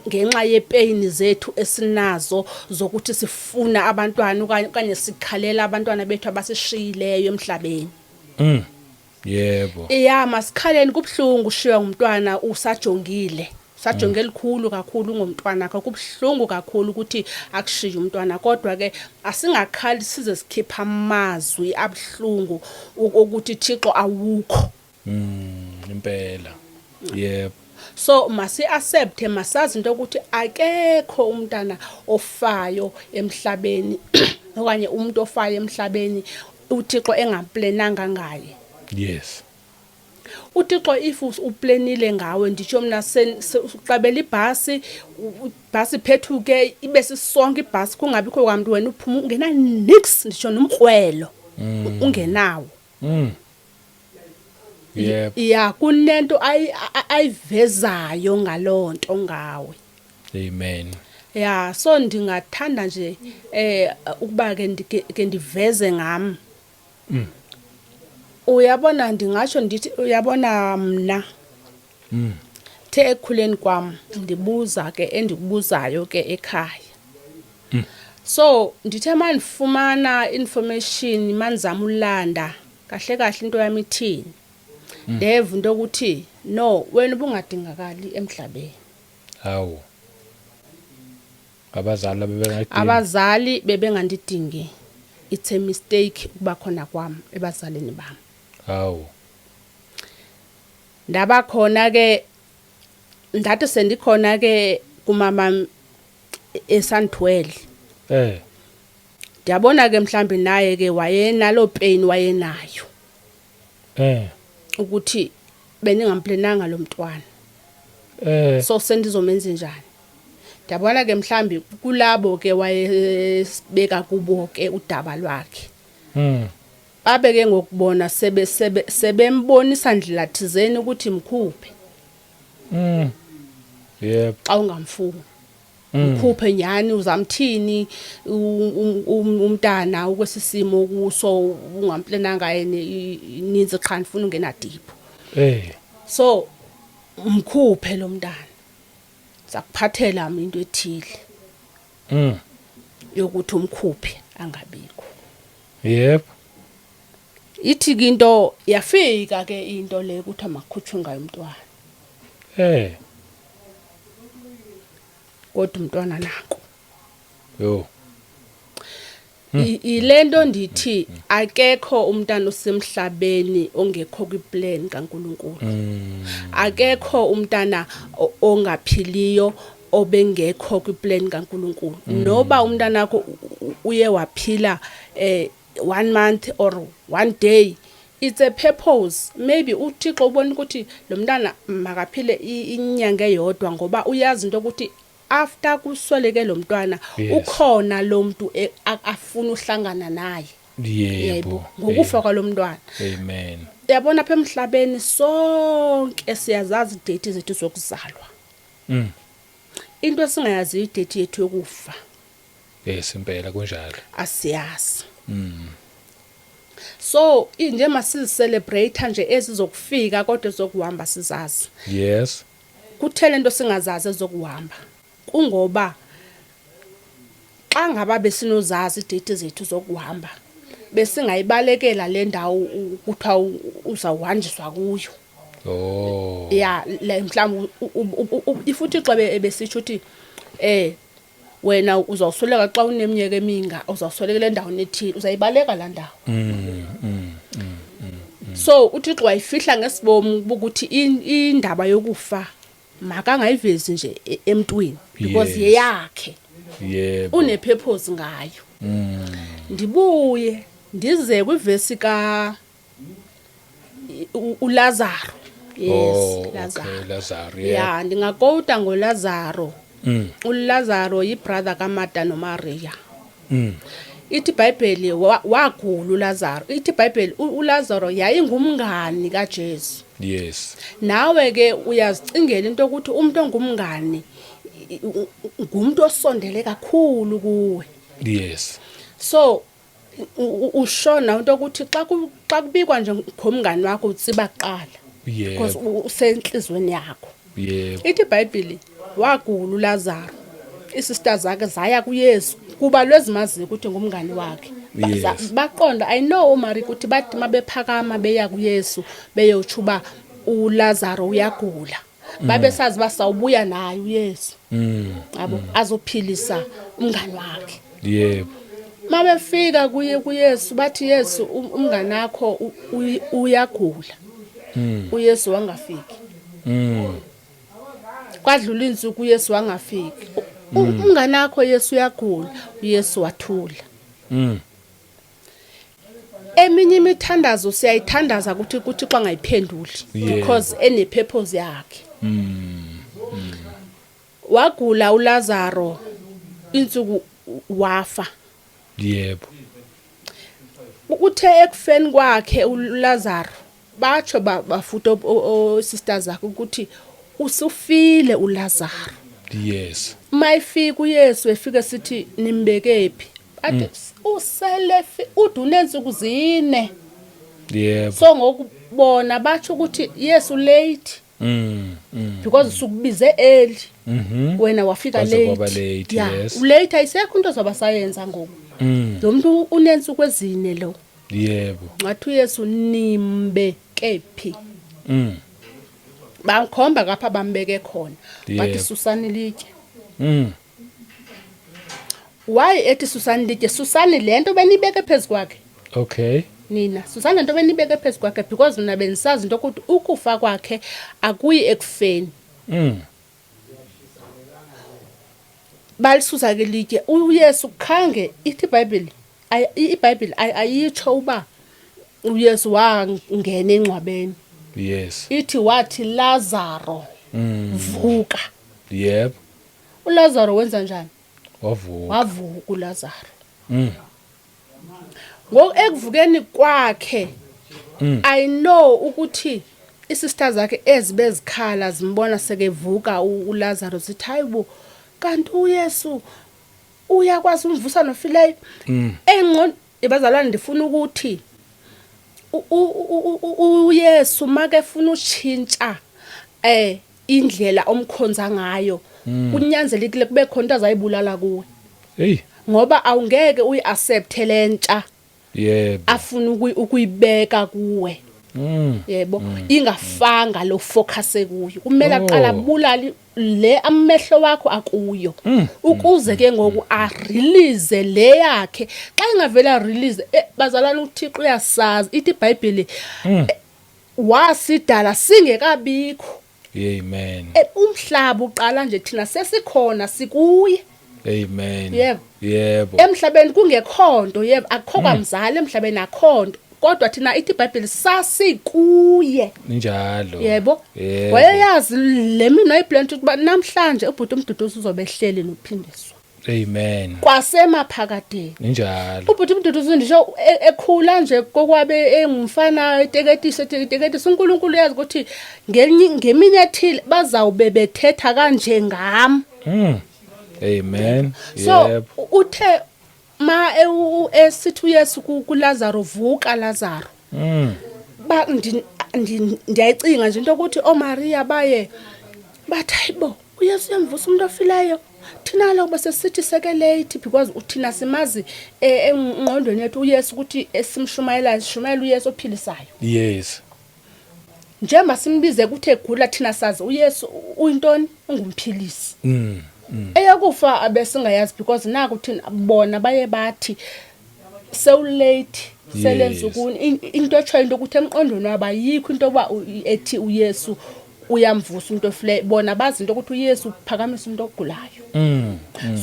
ngenxa yepain zethu esinazo zokuthi sifuna abantwana okanye sikhalela abantwana bethu abasishiyileyo emhlabeni. Yebo. Yeah, masikhaleni kubhlungu ushiywa umntwana usajongile. Sajonge elikhulu kakhulu ngomntwana akho kubhlungu kakhulu ukuthi akushiye umntwana kodwa ke asingakhali size sikhipha amazwi abhlungu ukuthi Thixo awukho. Impela. Yebo. So masi accept masazi into ukuthi akekho umntana ofayo emhlabeni okanye umuntu ofayo emhlabeni uThixo engaplananga ngaye. Yes. uThixo if uplanile ngawe nditsho mina uqabela ibhasi phethuke ibe sisonke ibhasi kungabikho kwamuntu wena uphuma ungena nix nditsho nomkrwelo ungenawo. Yep. Yeah, kunento ayivezayo ngalonto ngawe. Amen. Yeah, so ndingathanda nje ukuba ke ndiveze ngami. Uyabona ndingatsho ndithi uyabona mna. The ekhuleni kwami ndibuza ke endikubuzayo ke ekhaya. So ndithe mandifumana information manizama ulanda kahle kahle into yami ithini. Ndeva into ukuthi no wena ubungadingakali emhlabeni. Hawu. Abazali bebengandidingi. It's a mistake ukuba khona kwami ebazalini bami. Hawu. Ndaba khona ke ndathi sendikhona ke kumama eSandwell. Ndiyabona ke mhlambi naye ke wayenalo pain wayenayo. Ukuthi beningamplananga lo mntwana. So sendizomenza njani? Ndiyabona ke mhlambi kulabo ke wayebeka kubo ke udaba lwakhe. Babe ke ngokubona sebembonisa ndlela thizeni ukuthi mkhuphe. Yep. Xa ungamfuni. Mkhuphe nyani uzamthini umntana ukwesisimo kuso ungamplananga yena ininzi qha ndifuna ungena deep. So mkhuphe lo mntana. Sakuphathela mina into ethile. Yokuthi umkhuphe angabikho. Yep. Ithi into yafika ke into le ukuthi amakhutshwe ngayo umntwana. Kodwa umntwana nako. Yo. Ilento ndithi akekho umntana osemhlabeni ongekho kwiplan kaNkuluNkulu. Akekho umntana ongaphiliyo obengekho kwiplan kaNkuluNkulu. Noba umntana wakho uye waphila 1 month or 1 day, it's a purpose. Maybe uThixo ubona ukuthi lo mntana makaphile inyanga eyodwa ngoba uyazi into ukuthi after kusweleke lo mntwana ukhona lo muntu afuna uhlangana naye. Yebo. Ngokufa kwalo mntwana. Amen. Yabona apha emhlabeni sonke siyazazi idate zethu zokuzalwa. Into esingayazi idate yethu yokufa. Yes, impela kunjalo. Asiyazi. So nje masizicelebrate nje ezizokufika kodwa zokuhamba sizazi. Yes. Kuthele into singazazi ezokuhamba. Kungoba xa ngaba besinozazi idate zethu zokuhamba besingayibalekela le ndawo ukuthiwa uzawuhanjiswa kuyo. Yeah, mhlawumbe ifuthi xa besitsho ukuthi wena uzawusoleka xa uneminyaka eminga uzawusoleka le ndawo nethile uzayibaleka la ndawo. So uThixo wayifihla ngesibomu ukuthi indaba yokufa makangayivezi nje emntwini because yeyakhe. Yebo. Une purpose ngayo. Ndibuye ndize kwivesi ka uLazaro. Yes, Lazaro. Okay, Lazaro. Yeah, ndingakota ngoLazaro. uLazaro yibrother kaMartha noMaria. Ithi iBhayibheli wagula uLazaro. Ithi iBhayibheli uLazaro yayingumngani kaJesu. Yes. Nawe ke uyazicingela into ukuthi umuntu ongumngani ngumuntu osondele kakhulu kuwe. Yes. So ushona into ukuthi xa kubikwa nje ngomngani wakho utsiba kuqala. because Yebo. usenhlizweni yakho. Yebo. Ithi iBhayibheli wagula uLazaro. Isisters zakhe zaya kuYesu kuba lwezimaziyo ukuthi ngumngani wakhe. Yes. Baqonda I know uMary ukuthi bathi mabephakama beya kuYesu beyochuba uLazaro uyagula. Babe sazi basawubuya naye uYesu. Yabo azophilisa umngani wakhe. Yebo. Mabefika kuYesu bathi Yesu umngani wakho uyagula. uYesu wangafiki. Kwadlula insuku uYesu wangafiki. Umngani wakho Yesu uyagula, uYesu wathula. Eminye imithandazo siyayithandaza ukuthi xa ngayiphenduli because ene purpose yakhe. Wagula uLazaro insuku wafa. Yebo. Uthe ekufeni kwakhe uLazaro batsho bafuta sisters zakhe ukuthi usufile uLazaro. Yes. Mayifika uYesu efika sithi nimbekephi. Bathi usele udunensuku zine. Yebo. So ngokubona batsho ukuthi Yesu late. Because sukubize early. Wena wafika late. Yes. Late ayisekho into zobasayenza ngoku. Lo muntu unensuku ezine lo. Yebo. Ngathi uYesu nimbekephi. Bangikhomba kapha bambeke khona. Bathi susani litye. Why ethi susani litye? Susani lento benibeke phezulu kwakhe. Okay. Nina susani lento benibeke phezulu kwakhe because mina benisazi into ukuthi ukufa kwakhe akuyi ekufeni. Balisusa ke litye uYesu khange ithi iBhayibheli iBhayibheli ayitsho uba uYesu wangena engcwabeni. Yes. Ithi wathi Lazaro vuka. Yebo. uLazaro wenza njani? Wavuka uLazaro. Ngoku ekuvukeni kwakhe I know ukuthi isisters zakhe ezibezikhala zimbona sekevuka uLazaro zithi hayibo kanti uYesu uyakwazi umvusa nofileyo. Engqondo ibazalwane ndifuna ukuthi uYesu make funa utshintsha indlela omkhonza ngayo kunyanzelekile kube khona into azayibulala kuwe. Hey. Ngoba awungeke uyiaccept lentsha. Yebo. Afuna ukuyibeka kuwe. Yebo ingafanga lo focus ekuyo. Kumele aqala bulali le amehlo wakho akuyo ukuze ke ngoku a release le yakhe. Xa ingavela release bazalana uThixo uyasazi ithi iBhayibheli wasidala singekabikho. Amen. Umhlaba uqala nje thina sesikhona sikuye. Amen. Yebo. Yebo. Emhlabeni kungekhonto yebo akukho kwamzala emhlabeni akhonto kodwa thina ithi iBhayibheli sasikuye. Njalo. Yebo. Yebo. Wayeyazi le mina ayiplan ukuthi namhlanje ubhuti uMduduzi uzobehleli nophindiswa. Amen. Kwasemaphakadeni. Njalo. Ubhuti uMduduzi ndisho ekhula nje kokwabe engumfana eteketisa uNkulunkulu yazi ukuthi ngeminye ethile bazawube bethetha kanje ngami. Amen. So uthe ma esithi uYesu kuLazaro vuka Lazaro. Ba ndiyayicinga nje into ukuthi oMaria baye bathi hayibo uYesu uyamvusa umuntu ofileyo. Thina lo bese sithi seke late because uthina simazi engqondweni yethu uYesu ukuthi esimshumayela sishumayela uYesu ophilisayo. Yes. Njengoba simbize ukuthi egula thina sazi uYesu uyintoni ungumphilisi. Eyakufa abesingayazi because naku thina bona baye bathi so late selenza ukuni into etsho into ukuthi emqondweni wabayikho into oba ethi uYesu uyamvusa umuntu ofile bona bazi into ukuthi uYesu uphakamisa umuntu ogulayo.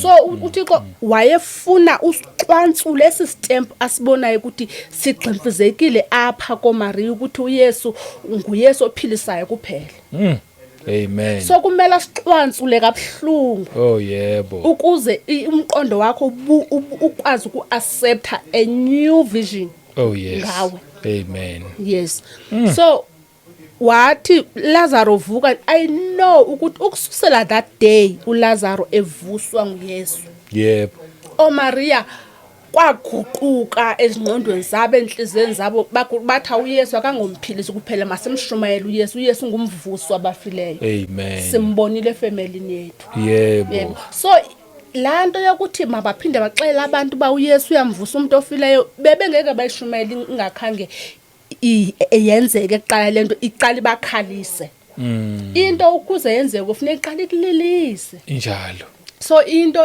So uThixo wayefuna usiqwansule esi stamp asibonayo ukuthi sigximfizekile apha koMaria ukuthi uYesu nguYesu ophilisayo kuphela. Amen. So kumele siqwansule kabhlungu. Oh yebo. Ukuze umqondo wakho ukwazi ukuaccept a new vision. Oh yes. Ngawe. Amen. Yes. So wathi Lazaro vuka I know ukuthi ukususela that day uLazaro evuswa nguYesu. Yebo. oMaria kwaguquka ezingqondweni zabo enhlizweni zabo bathi uYesu akangomphilisi kuphela masimshumayele uYesu ngumvuso wabafileyo. Amen. Simbonile efamilini yethu. Yebo. So lanto yokuthi mabaphinde baxela abantu ba uYesu uyamvusa umuntu ofileyo bebengeke bayishumayele ingakhange iyenzeke eqala lento iqala bakhalise. Into ukuze yenzeke kufanele iqala ikulilise. Injalo. So into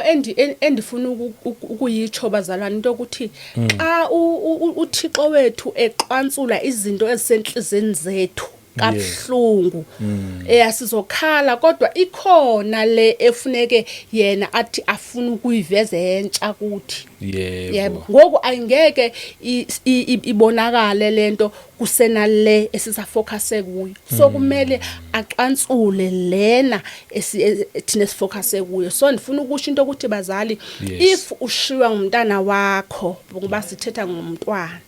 endifuna ukuyitsho bazalwane into ukuthi xa uThixo wethu eqansula izinto ezisenhlizweni zethu kabuhlungu eyasizokhala kodwa ikhona le efuneke yena athi afuna ukuyiveza entsha kuthi. Yebo. Ngoku ayingeke ibonakale lento kusena le esisafocuse kuyo. So kumele aqansule lena thina sifocuse kuyo. So ndifuna ukusho into ukuthi bazali if ushiwa ngumntana wakho ngoba sithetha ngomntwana.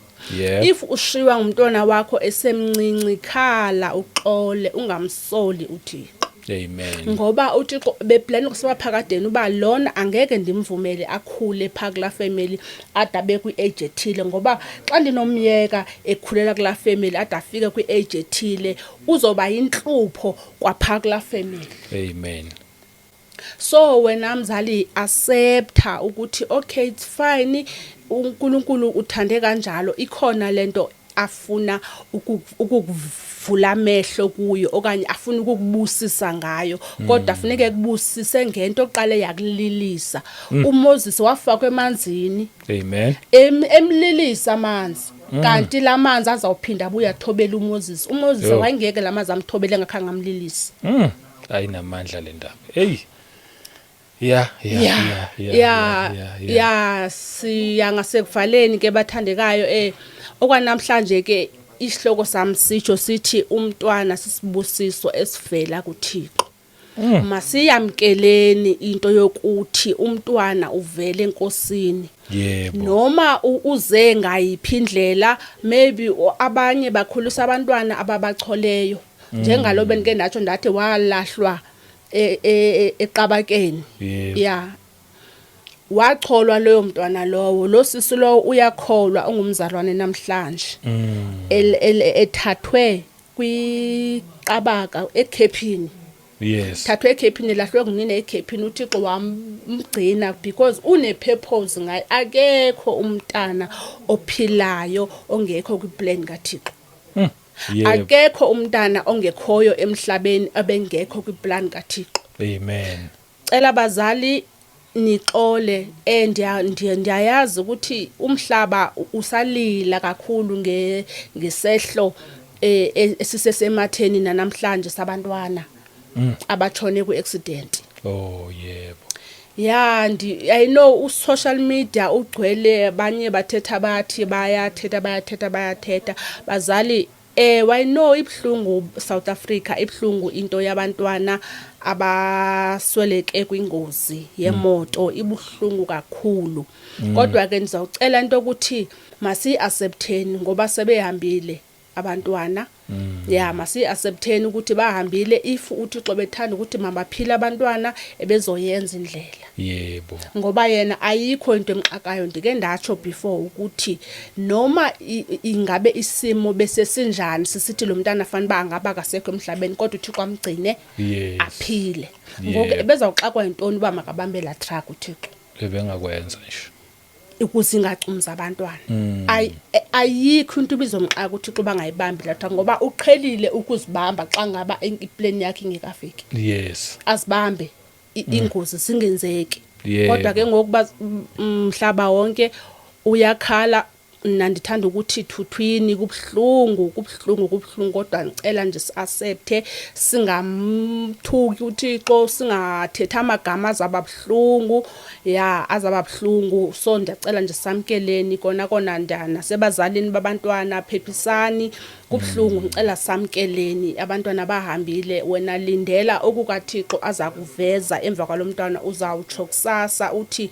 If ushiwa ngumntwana wakho esemncinci khala uxole ungamsoli uThixo. Amen. Ngoba uThixo beplan ukusiba phakadeni uba lona angeke ndimvumele akhule phaka kula family adabe kwi-age ethile ngoba xa ndinomyeka ekhulela kula family adafike kwi-age ethile uzoba yinhlupho kwaphaka kula family. Amen. So wena mzali accepta ukuthi okay it's fine uNkulunkulu uthande kanjalo ikhona lento afuna ukuvula amehlo kuyo okanye afuna ukukubusisa ngayo kodwa afuneke kubusise ngento oqale yakulilisa. uMoses wafakwa emanzini. Amen. Emlilisa amanzi kanti lamanzi azawuphinda abuya athobela uMoses. uMoses wayengeke lamanzi amthobele ngakhange amlilisa. Ayinamandla le ndaba. Hey. Yeah. Siyanga sekuvaleni ke bathandekayo okwanamhlanje ke isihloko sami sitsho sithi umntwana sisibusiso esivela kuThixo. Masiyamkeleni into yokuthi umntwana uvele enkosini. Yebo. Noma uze ngayiphi indlela maybe abanye bakhulisa abantwana ababacholeyo njengalo benike natsho ndathi walahlwa eqabakeni. Wacholwa loyo mntwana lowo lo sisi lo uyakholwa ungumzalwane namhlanje. Ethathwe kwiqabaka eKhephini. Yes. Thathwe eKhephini lahlwe kunini eKhephini uThixo wamgcina because une purpose ngaye akekho umntana ophilayo ongekho kwiplan kaThixo. Akekho umntana ongekhoyo emhlabeni abengekho kwiplan kaThixo. Amen. Cela bazali nixole ndiyayazi ukuthi umhlaba usalila kakhulu ngesehlo esisesematheni namhlanje sabantwana abatshone ku-accident. Oh yebo. I know social media ugcwele abanye bathetha bathi bayathetha bazali I know ibhlungu South Africa ibhlungu into yabantwana abasweleke kwingozi yemoto ibuhlungu kakhulu. Kodwa ke ndizawucela into ukuthi masi-accepteni ngoba sebehambile abantwana. Masi-accepteni ukuthi bahambile if uThixo bethanda ukuthi mabaphile abantwana ebezoyenza indlela. Yebo. Ngoba yena ayikho into emxakayo ndike ndatsho before ukuthi noma ingabe isimo bese sinjani sisithi lo mntana afana bangaba kasekho emhlabeni kodwa uThixo amgcine aphile. Ngoku ebezawuxakwa intoni uba makabambe la truck uThixo. Ebengakwenza nje. Ukuze ingacumza abantwana. Ayikho into ibizomxaka uThixo bangayibambi la truck ngoba uqhelile ukuzibamba xa ngaba implan yakhe ingekafiki. Yes. Azibambe ingozi singenzeki. Kodwa ke ngokuba umhlaba wonke uyakhala nandithanda ukuthi thuthwini kubhlungu kodwa ngicela nje siaccepte singamthuki uThixo singathetha amagama azababhlungu azababhlungu. So ndiyacela nje samkeleni kona ndana sebazalini babantwana phephisani kubhlungu ngicela samkeleni abantwana bahambile wena lindela okukaThixo azakuveza emva kwalomntwana uzawutsho kusasa uthi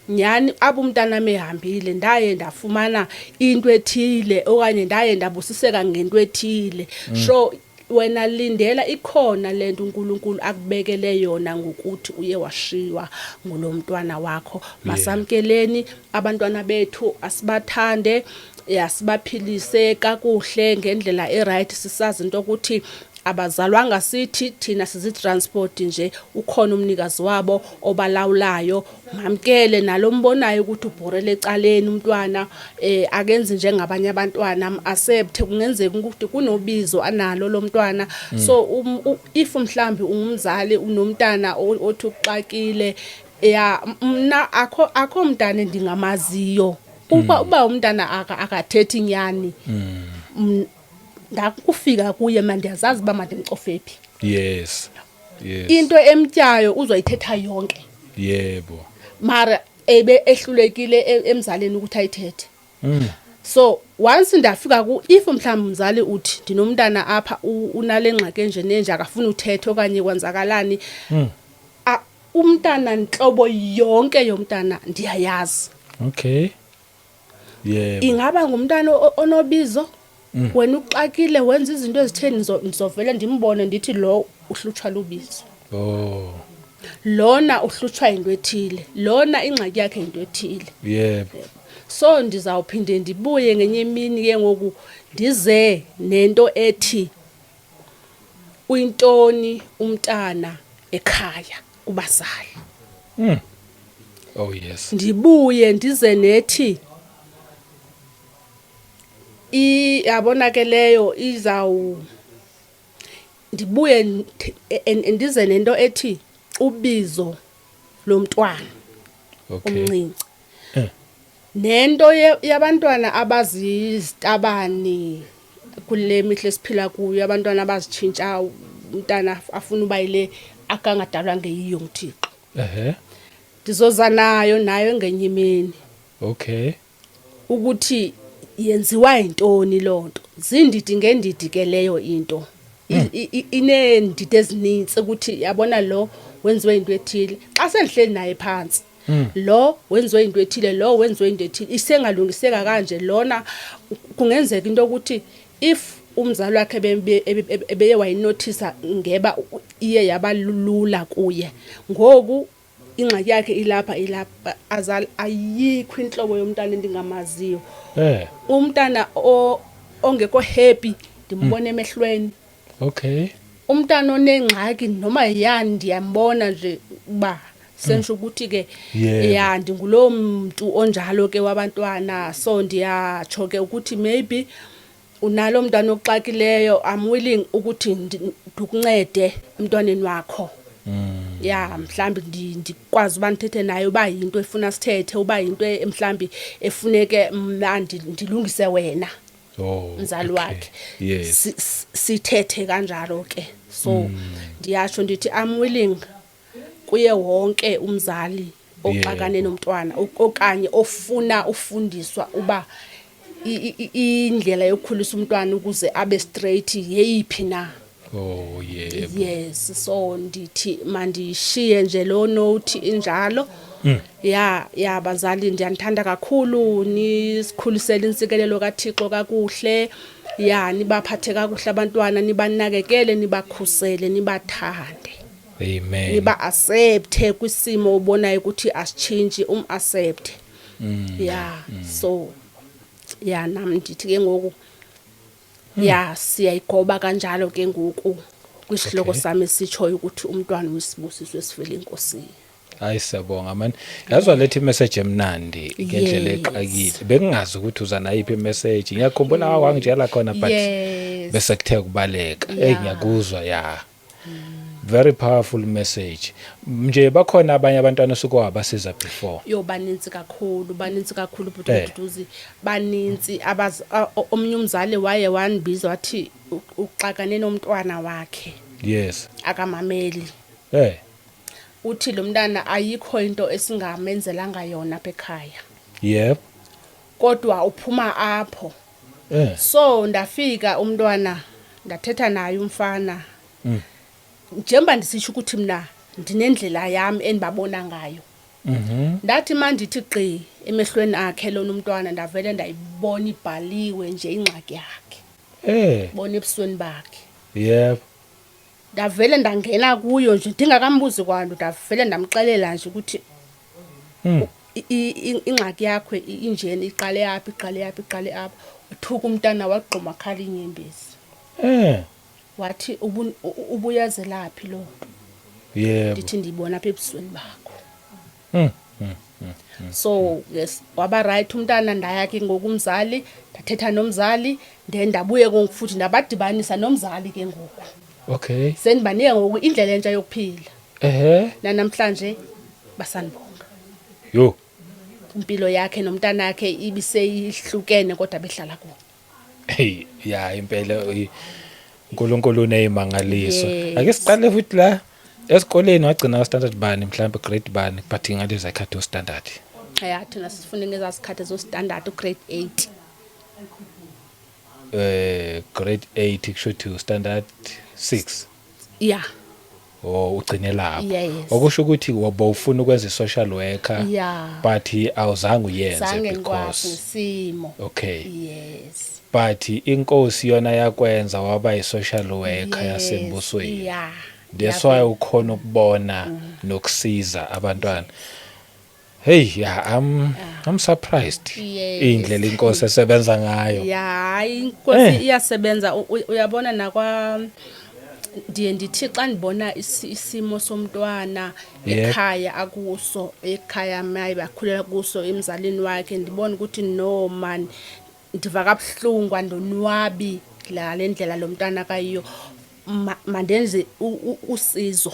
nyani abumntana mehambile ndaye ndafumana into ethile okanye ndaye ndabusiseka ngento ethile. So wena lindela ikhona lento uNkulunkulu akubekele yona ngokuthi uye washiywa ngulomntwana wakho. Masamkeleni abantwana bethu, asibathande, yasibaphilise kakuhle ngendlela eright, sisazi into ukuthi abazalwanga sithi thina sizitransport nje, ukhona umnikazi wabo obalawulayo. Ngamkele nalombonayo ukuthi ubhorele ecaleni umntwana, akenze njengabanye abantwana, accept. Kungenzeka ukuthi kunobizo analo lo mntwana. So if mhlambi ungumzali unomntana othi uxakile, mna akho mntana endingamaziyo uba umntana akathethi inyani, ndakufika kuye mandiyazazi uba mandimcofephi. Yes. Into emtyayo uzoyithetha yonke. Yebo. Mara ebe ehlulekile emzaleni ukuthi ayithethe. So once ndafika if mhlawumbe umzali uthi ndinomntana apha unale ngxaki enje nenje akafuna uthetha okanye kwenzakalani, umntana nhlobo yonke yomntana ndiyayazi. Okay. Yebo. Ingaba ngumntana onobizo, wena uxakile wenza izinto ezitheni, nizovela ndimbone ndithi lo uhlutshwa lubizo. Oh. Lona uhlutshwa into ethile, lona ingxaki yakhe into ethile. Yebo. So ndizawuphinde ndibuye ngenye imini ke ngoku ndize nento ethi uyintoni umntana ekhaya kubazali. Oh yes. Ndibuye ndize nethi yabona ke leyo ndibuye ndize nento ethi ubizo lomntwana omncinci. Nento yabantwana abazizitabani kule mihle siphila kuyo, abantwana abazitshintsha, umntana afuna uba yile akangadalwa ngeyiyo nguThixo. Ndizoza nayo ngenye imini. Okay. Ukuthi yenziwa intoni lonto, zindidi ngendidi ke leyo into. Ineendidi ezininzi ukuthi yabona lo wenziwe into ethile. Xa sendihleli naye phansi, lo wenziwe into ethile, lo wenziwe into ethile, isengalungiseka kanje, lona kungenzeka into ukuthi if umzali wakhe ebeye wayinothisa ngeba iye yabalula kuye, ngoku ingxaki yakhe ilapha azali ayikho inhlobo yomntana endingamaziyo. Umntana ongekho happy ndimbona emehlweni. Okay. Umntana onengxaki noma yani ndiyambona nje uba sensho ukuthi ke ndingulo muntu onjalo ke wabantwana. So ndiyatsho ke ukuthi maybe unalo mntana oxakileyo, I'm willing ukuthi ndikuncede emntwaneni wakho. Mhlambi ndikwazi uba ndithethe naye uba yinto efuna sithethe, uba yinto mhlambi efuneke mna ndilungise wena mzali wakhe. Yes. Sithethe kanjalo ke. So ndiyatsho ndithi I'm willing kuye wonke umzali oxakane nomntwana okanye ofuna ufundiswa uba indlela yokukhulisa umntwana ukuze abe straight yeyiphi na. Oh yebo. Yes. So ndithi mandishiye nje lo note injalo. Bazali ndiyanithanda kakhulu, nisikhulisele insikelelo kaThixo kakuhle. Nibaphathe kakuhle abantwana, nibanakekele, nibakhusele, nibathande. Amen. Niba accept kwisimo ubonayo ukuthi asichange, accept. So nami ndithi ke ngoku siyayigoba kanjalo ke ngoku kwisihloko sami sitshoyo ukuthi umntwana wesibusiso esifele enkosini. Hayi siyabonga man. Yazwa lethi message emnandi ngendlela exakile. Bengingazi ukuthi uza nayiphi message. Ngiyakhumbula wangitshela khona but bese kuthe kubaleka. Ngiyakuzwa very powerful message. Nje bakhona abanye abantwana sokwabasiza before. Baninzi kakhulu Bhuti, baninzi omnye umzali waye wanbiza wathi uxakane nomntwana wakhe. Yes. Akamameli. Uthi lo mntana ayikho into esingamenzelanga yona apha ekhaya. Yep. Kodwa uphuma apho. So ndafika umntwana ndathetha naye umfana. Njengoba ndisitsho ukuthi mina ndinendlela yami endibabona ngayo. Ndathi mandithi gqi emehlweni akhe lona umntwana ndavele ndayibona ibhaliwe nje ingxaki yakhe. Bona ebusweni bakhe. Yebo. Ndavele ndangena kuyo nje ndingakambuzi kwanto ndavele ndamxelela nje ukuthi ingxaki yakho injeni iqale apha uthuka umntana wagquma khala inyembezi wathi ubuyazelaphi lo Yebo. ndithi ndibona apha ebusweni bakho so yes waba right umntana ndaya ke ngokumzali ndathetha nomzali ndabuye konfuthi ndabadibanisa nomzali ke ngoku Okay. sendibanika ngoku indlela entsha yokuphila namhlanje basanibonga Yo. impilo yakhe nomntana wakhe ibiseyihlukene kodwa behlala kuwo Hey, ya impela uNkulunkulu unezimangaliso. Ake siqale futhi la esikoleni wagcina standard bani mhlawumbe grade bani but ngalezi zakhathi standard. ya thina sifunda ngezasikhathi zo standard grade 8 Grade 8 kusho to standard 6. yeah Ugcine lapho. Yes. Okusho ukuthi wabawufuna ukwenza social worker yeah but awuzange uyenze zange because ngikwazi isimo okay. yes But inkosi yona yakwenza waba yi-social worker Yes, yasembusweni. yeah That's why ukhona ukubona nokusiza abantwana. Hey, yeah, I'm surprised. Yes. Indlela inkosi esebenza ngayo. ya inkosi iyasebenza uyabona nakwa ndiye ndithi xa ndibona isimo somntwana ekhaya akuso ekhaya maye bakhulela kuso emzalini wakhe ndibona ukuthi no man ndiva kabuhlungu andonwabi le ndlela lo mntana kayiyo mandenze usizo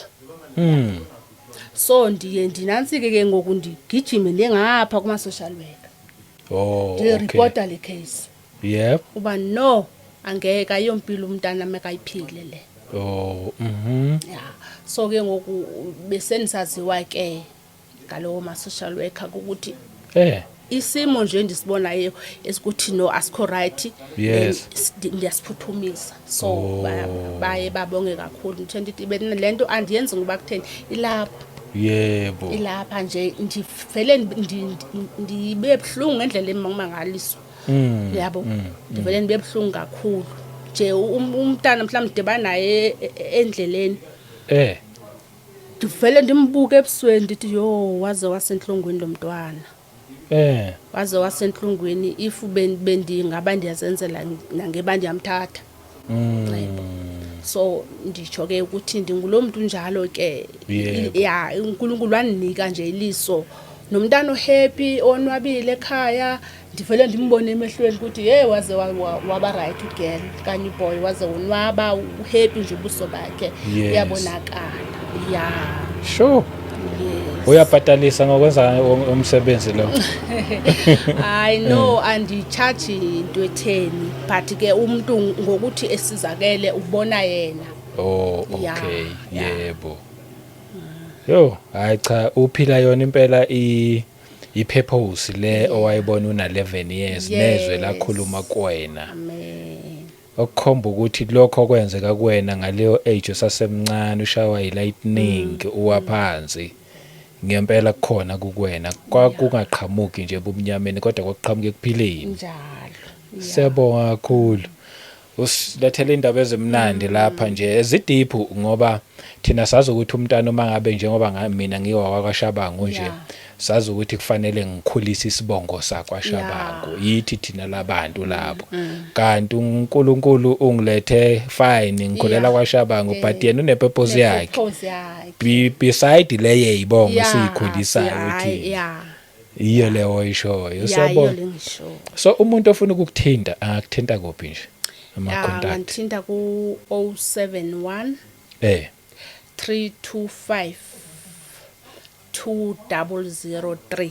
so ndiye ndinansike ke ngoku ndigijime ngengapha kuma social worker Okay. reporta le case Yep. uba no angeke ayompilo umntana makayiphile le yeah so ke ngoku besenisaziwa ke ngalowo ma social worker ukuthi isimo nje ndisibonayo esikuthi no asikho right Yes. ndiyasiphuthumisa so baye babonge kakhulu ndithi lento andiyenzi ngoba kutheni ilapha Yebo. ilapha nje ndivele ndibe buhlungu ngendlela emangaliswa yabo ndivele ndibe buhlungu kakhulu nje umntana mhlawumbe ndibana naye endleleni ndivele ndimbuke ebusweni ndithi yo waze wasenhlungwini lo mntwana waze wasenhlungwini if bendingaba ndiyazenzela nangeba ndiyamthatha so nditsho ke ukuthi ndingulo muntu njalo ke ya uNkulunkulu waninika nje iliso nomntana ohappy onwabile ekhaya ndivele ndimbone emehlweni ukuthi hey waze waba right girl kanye boy waze unwaba uhappy nje ubuso bakhe uyabonakala ya sure uyabhatalisa ngokwenza umsebenzi lo I know andicharge into etheni but ke umuntu ngokuthi esizakele ubona yena okay yebo yo hayi cha uphila yona impela ipurpose le owayibona una 11 years nezwe lakhuluma kuwena amen okukhomba ukuthi lokho okwenzeka kuwena ngaleyo age usasemncane ushawa ilightning uwaphansi ngempela kukhona kuwena kwakungaqhamuki nje ebumnyameni kodwa kwakuqhamuke kuphileni njalo siyabonga kakhulu usilethele indaba ezimnandi lapha nje ezidiphu ngoba thina sazi ukuthi umntana uma ngabe njengoba mina ngiwa kwaKashabangu nje sazi ukuthi kufanele ngikhulise isibongo sakwaShabangu yithi thina labantu lapho kanti uNkulunkulu ungilethe fine ngikholela kwaShabangu but yena unepurpose yakhe beside le yeyibongo siyikhulisayo ukuthi iyo leyo oyishoyo siyabona so umuntu ofuna ukukuthinta angakuthinta kuphi nje ama-contact ngithinta ku 071 325 2003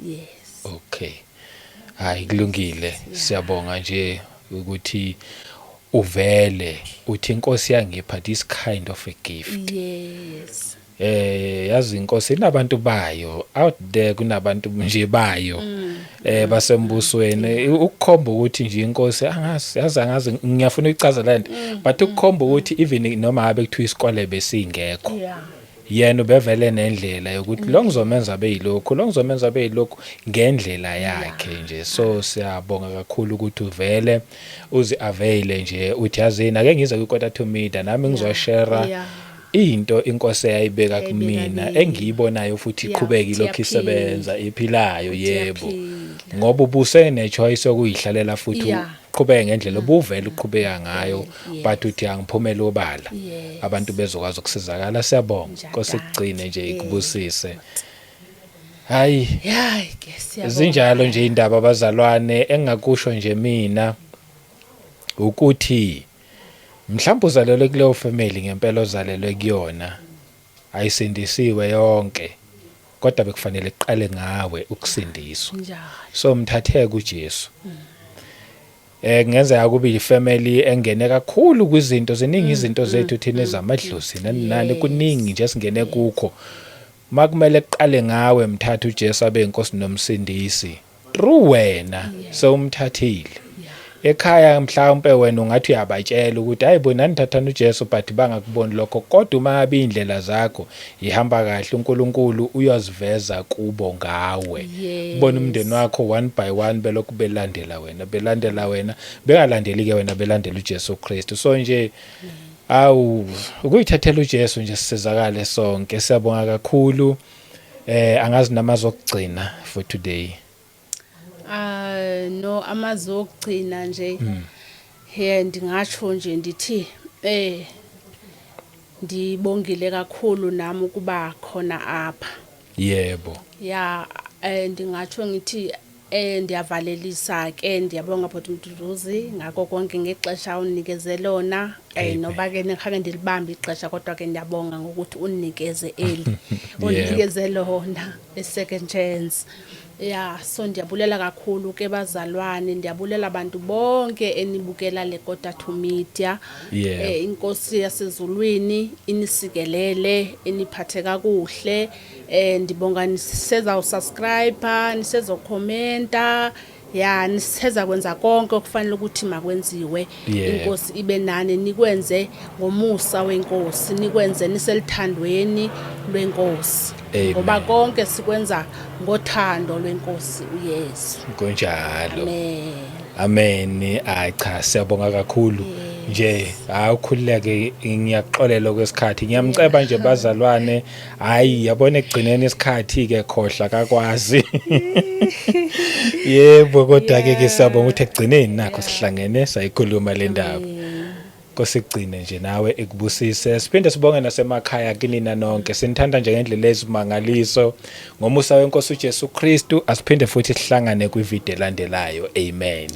yes okay hayi kulungile siyabonga nje ukuthi uvele uthi inkosi yangipha this kind of a gift yes yazi inkosi inabantu bayo out there kunabantu nje bayo basembusweni ukukhomba ukuthi nje inkosi angazi ngiyafuna ukuchaza lento but ukukhomba ukuthi even noma ngabe kuthiwa isikole besingekho yena ubevele nendlela yokuthi lo ngizomenza beyilokhu lo ngizomenza beyilokhu ngendlela yakhe nje. So siyabonga kakhulu ukuthi uvele uzi avail nje uthi yazini ake ngize kwikota to media nami ngizoshare into inkosi eyayibeka kumina engiyibonayo futhi iqhubeka lokho isebenza iphilayo. Yebo, ngoba ubuse ne choice yokuyihlalela futhi uqhubeke ngendlela obuvela uqhubeka ngayo, but uthi angiphumela obala abantu bezokwazi ukusizakala. Siyabonga Nkosi igcine nje ikubusise. Hayi ke siyabonga. Zinjalo nje indaba abazalwane, engakusho nje mina ukuthi mhlawumbe uzalelwe kuleyo family ngempela ozalelwe kuyona ayisindisiwe yonke, kodwa bekufanele iqale ngawe ukusindiswa. So mthatheke uJesu. Kungenzeka kube ifamily engene kakhulu kwizinto ziningi izinto zethu thina ezamadlozi nani kuningi nje singene kukho. Makumele iqale ngawe mthatha uJesu abe inkosi nomsindisi through wena so umthathile. Ekhaya mhlawumbe wena ungathi uyabatshela ukuthi hayi bona nithathana uJesu but bangakuboni lokho, kodwa uma ngabe indlela zakho ihamba kahle uNkulunkulu uyaziveza kubo ngawe. Ubona umndeni wakho one by one belokhu belandela wena bengalandeli ke wena belandela uJesu Kristu. So nje ukuyithathela uJesu nje sisizakale sonke. Siyabonga kakhulu. Angazi namazokugcina for today. No, amazokugcina nje ndingatsho nje ndithi ndibongile kakhulu nami ukuba khona apha. Yebo. Ndingatsho ngithi ndiyavalelisa ke, ndiyabonga bhuti Mduduzi ngako konke ngexesha unikeze lona. Noba ke ngikhange ndilibambe ixesha kodwa ke ndiyabonga ngokuthi unikeze eli unikeze lona second chance. So ndiyabulela kakhulu ke bazalwane, ndiyabulela abantu bonke enibukela le Kota to Media. Inkosi yasezulwini inisikelele, eniphathe kakuhle. Ndibonga niseza usubscribe, niseza ukhomenta, niseza kwenza konke okufanele ukuthi makwenziwe. Inkosi ibe nani, nikwenze ngomusa wenkosi, nikwenze niselithandweni lwenkosi. Ngoba konke sikwenza ngothando lwenkosi uYesu. Kunjalo. Amen. Cha, siyabonga kakhulu nje. Ukhululeke, ngiyaxolela kwesikhathi. Ngiyamceba nje bazalwane, hayi yabona ekugcineni isikhathi ke khohla kakwazi. Yebo, kodwa ke siyabonga ukuthi ekugcineni nakho sihlangene sayikhuluma le ndaba. Kosigcine nje nawe ekubusise. Siphinde sibonge nasemakhaya kinina nonke. Sinithanda nje ngendlela ezimangaliso. Ngomusa wenkosi uJesu Kristu asiphinde futhi sihlangane kwivideo elandelayo. Amen.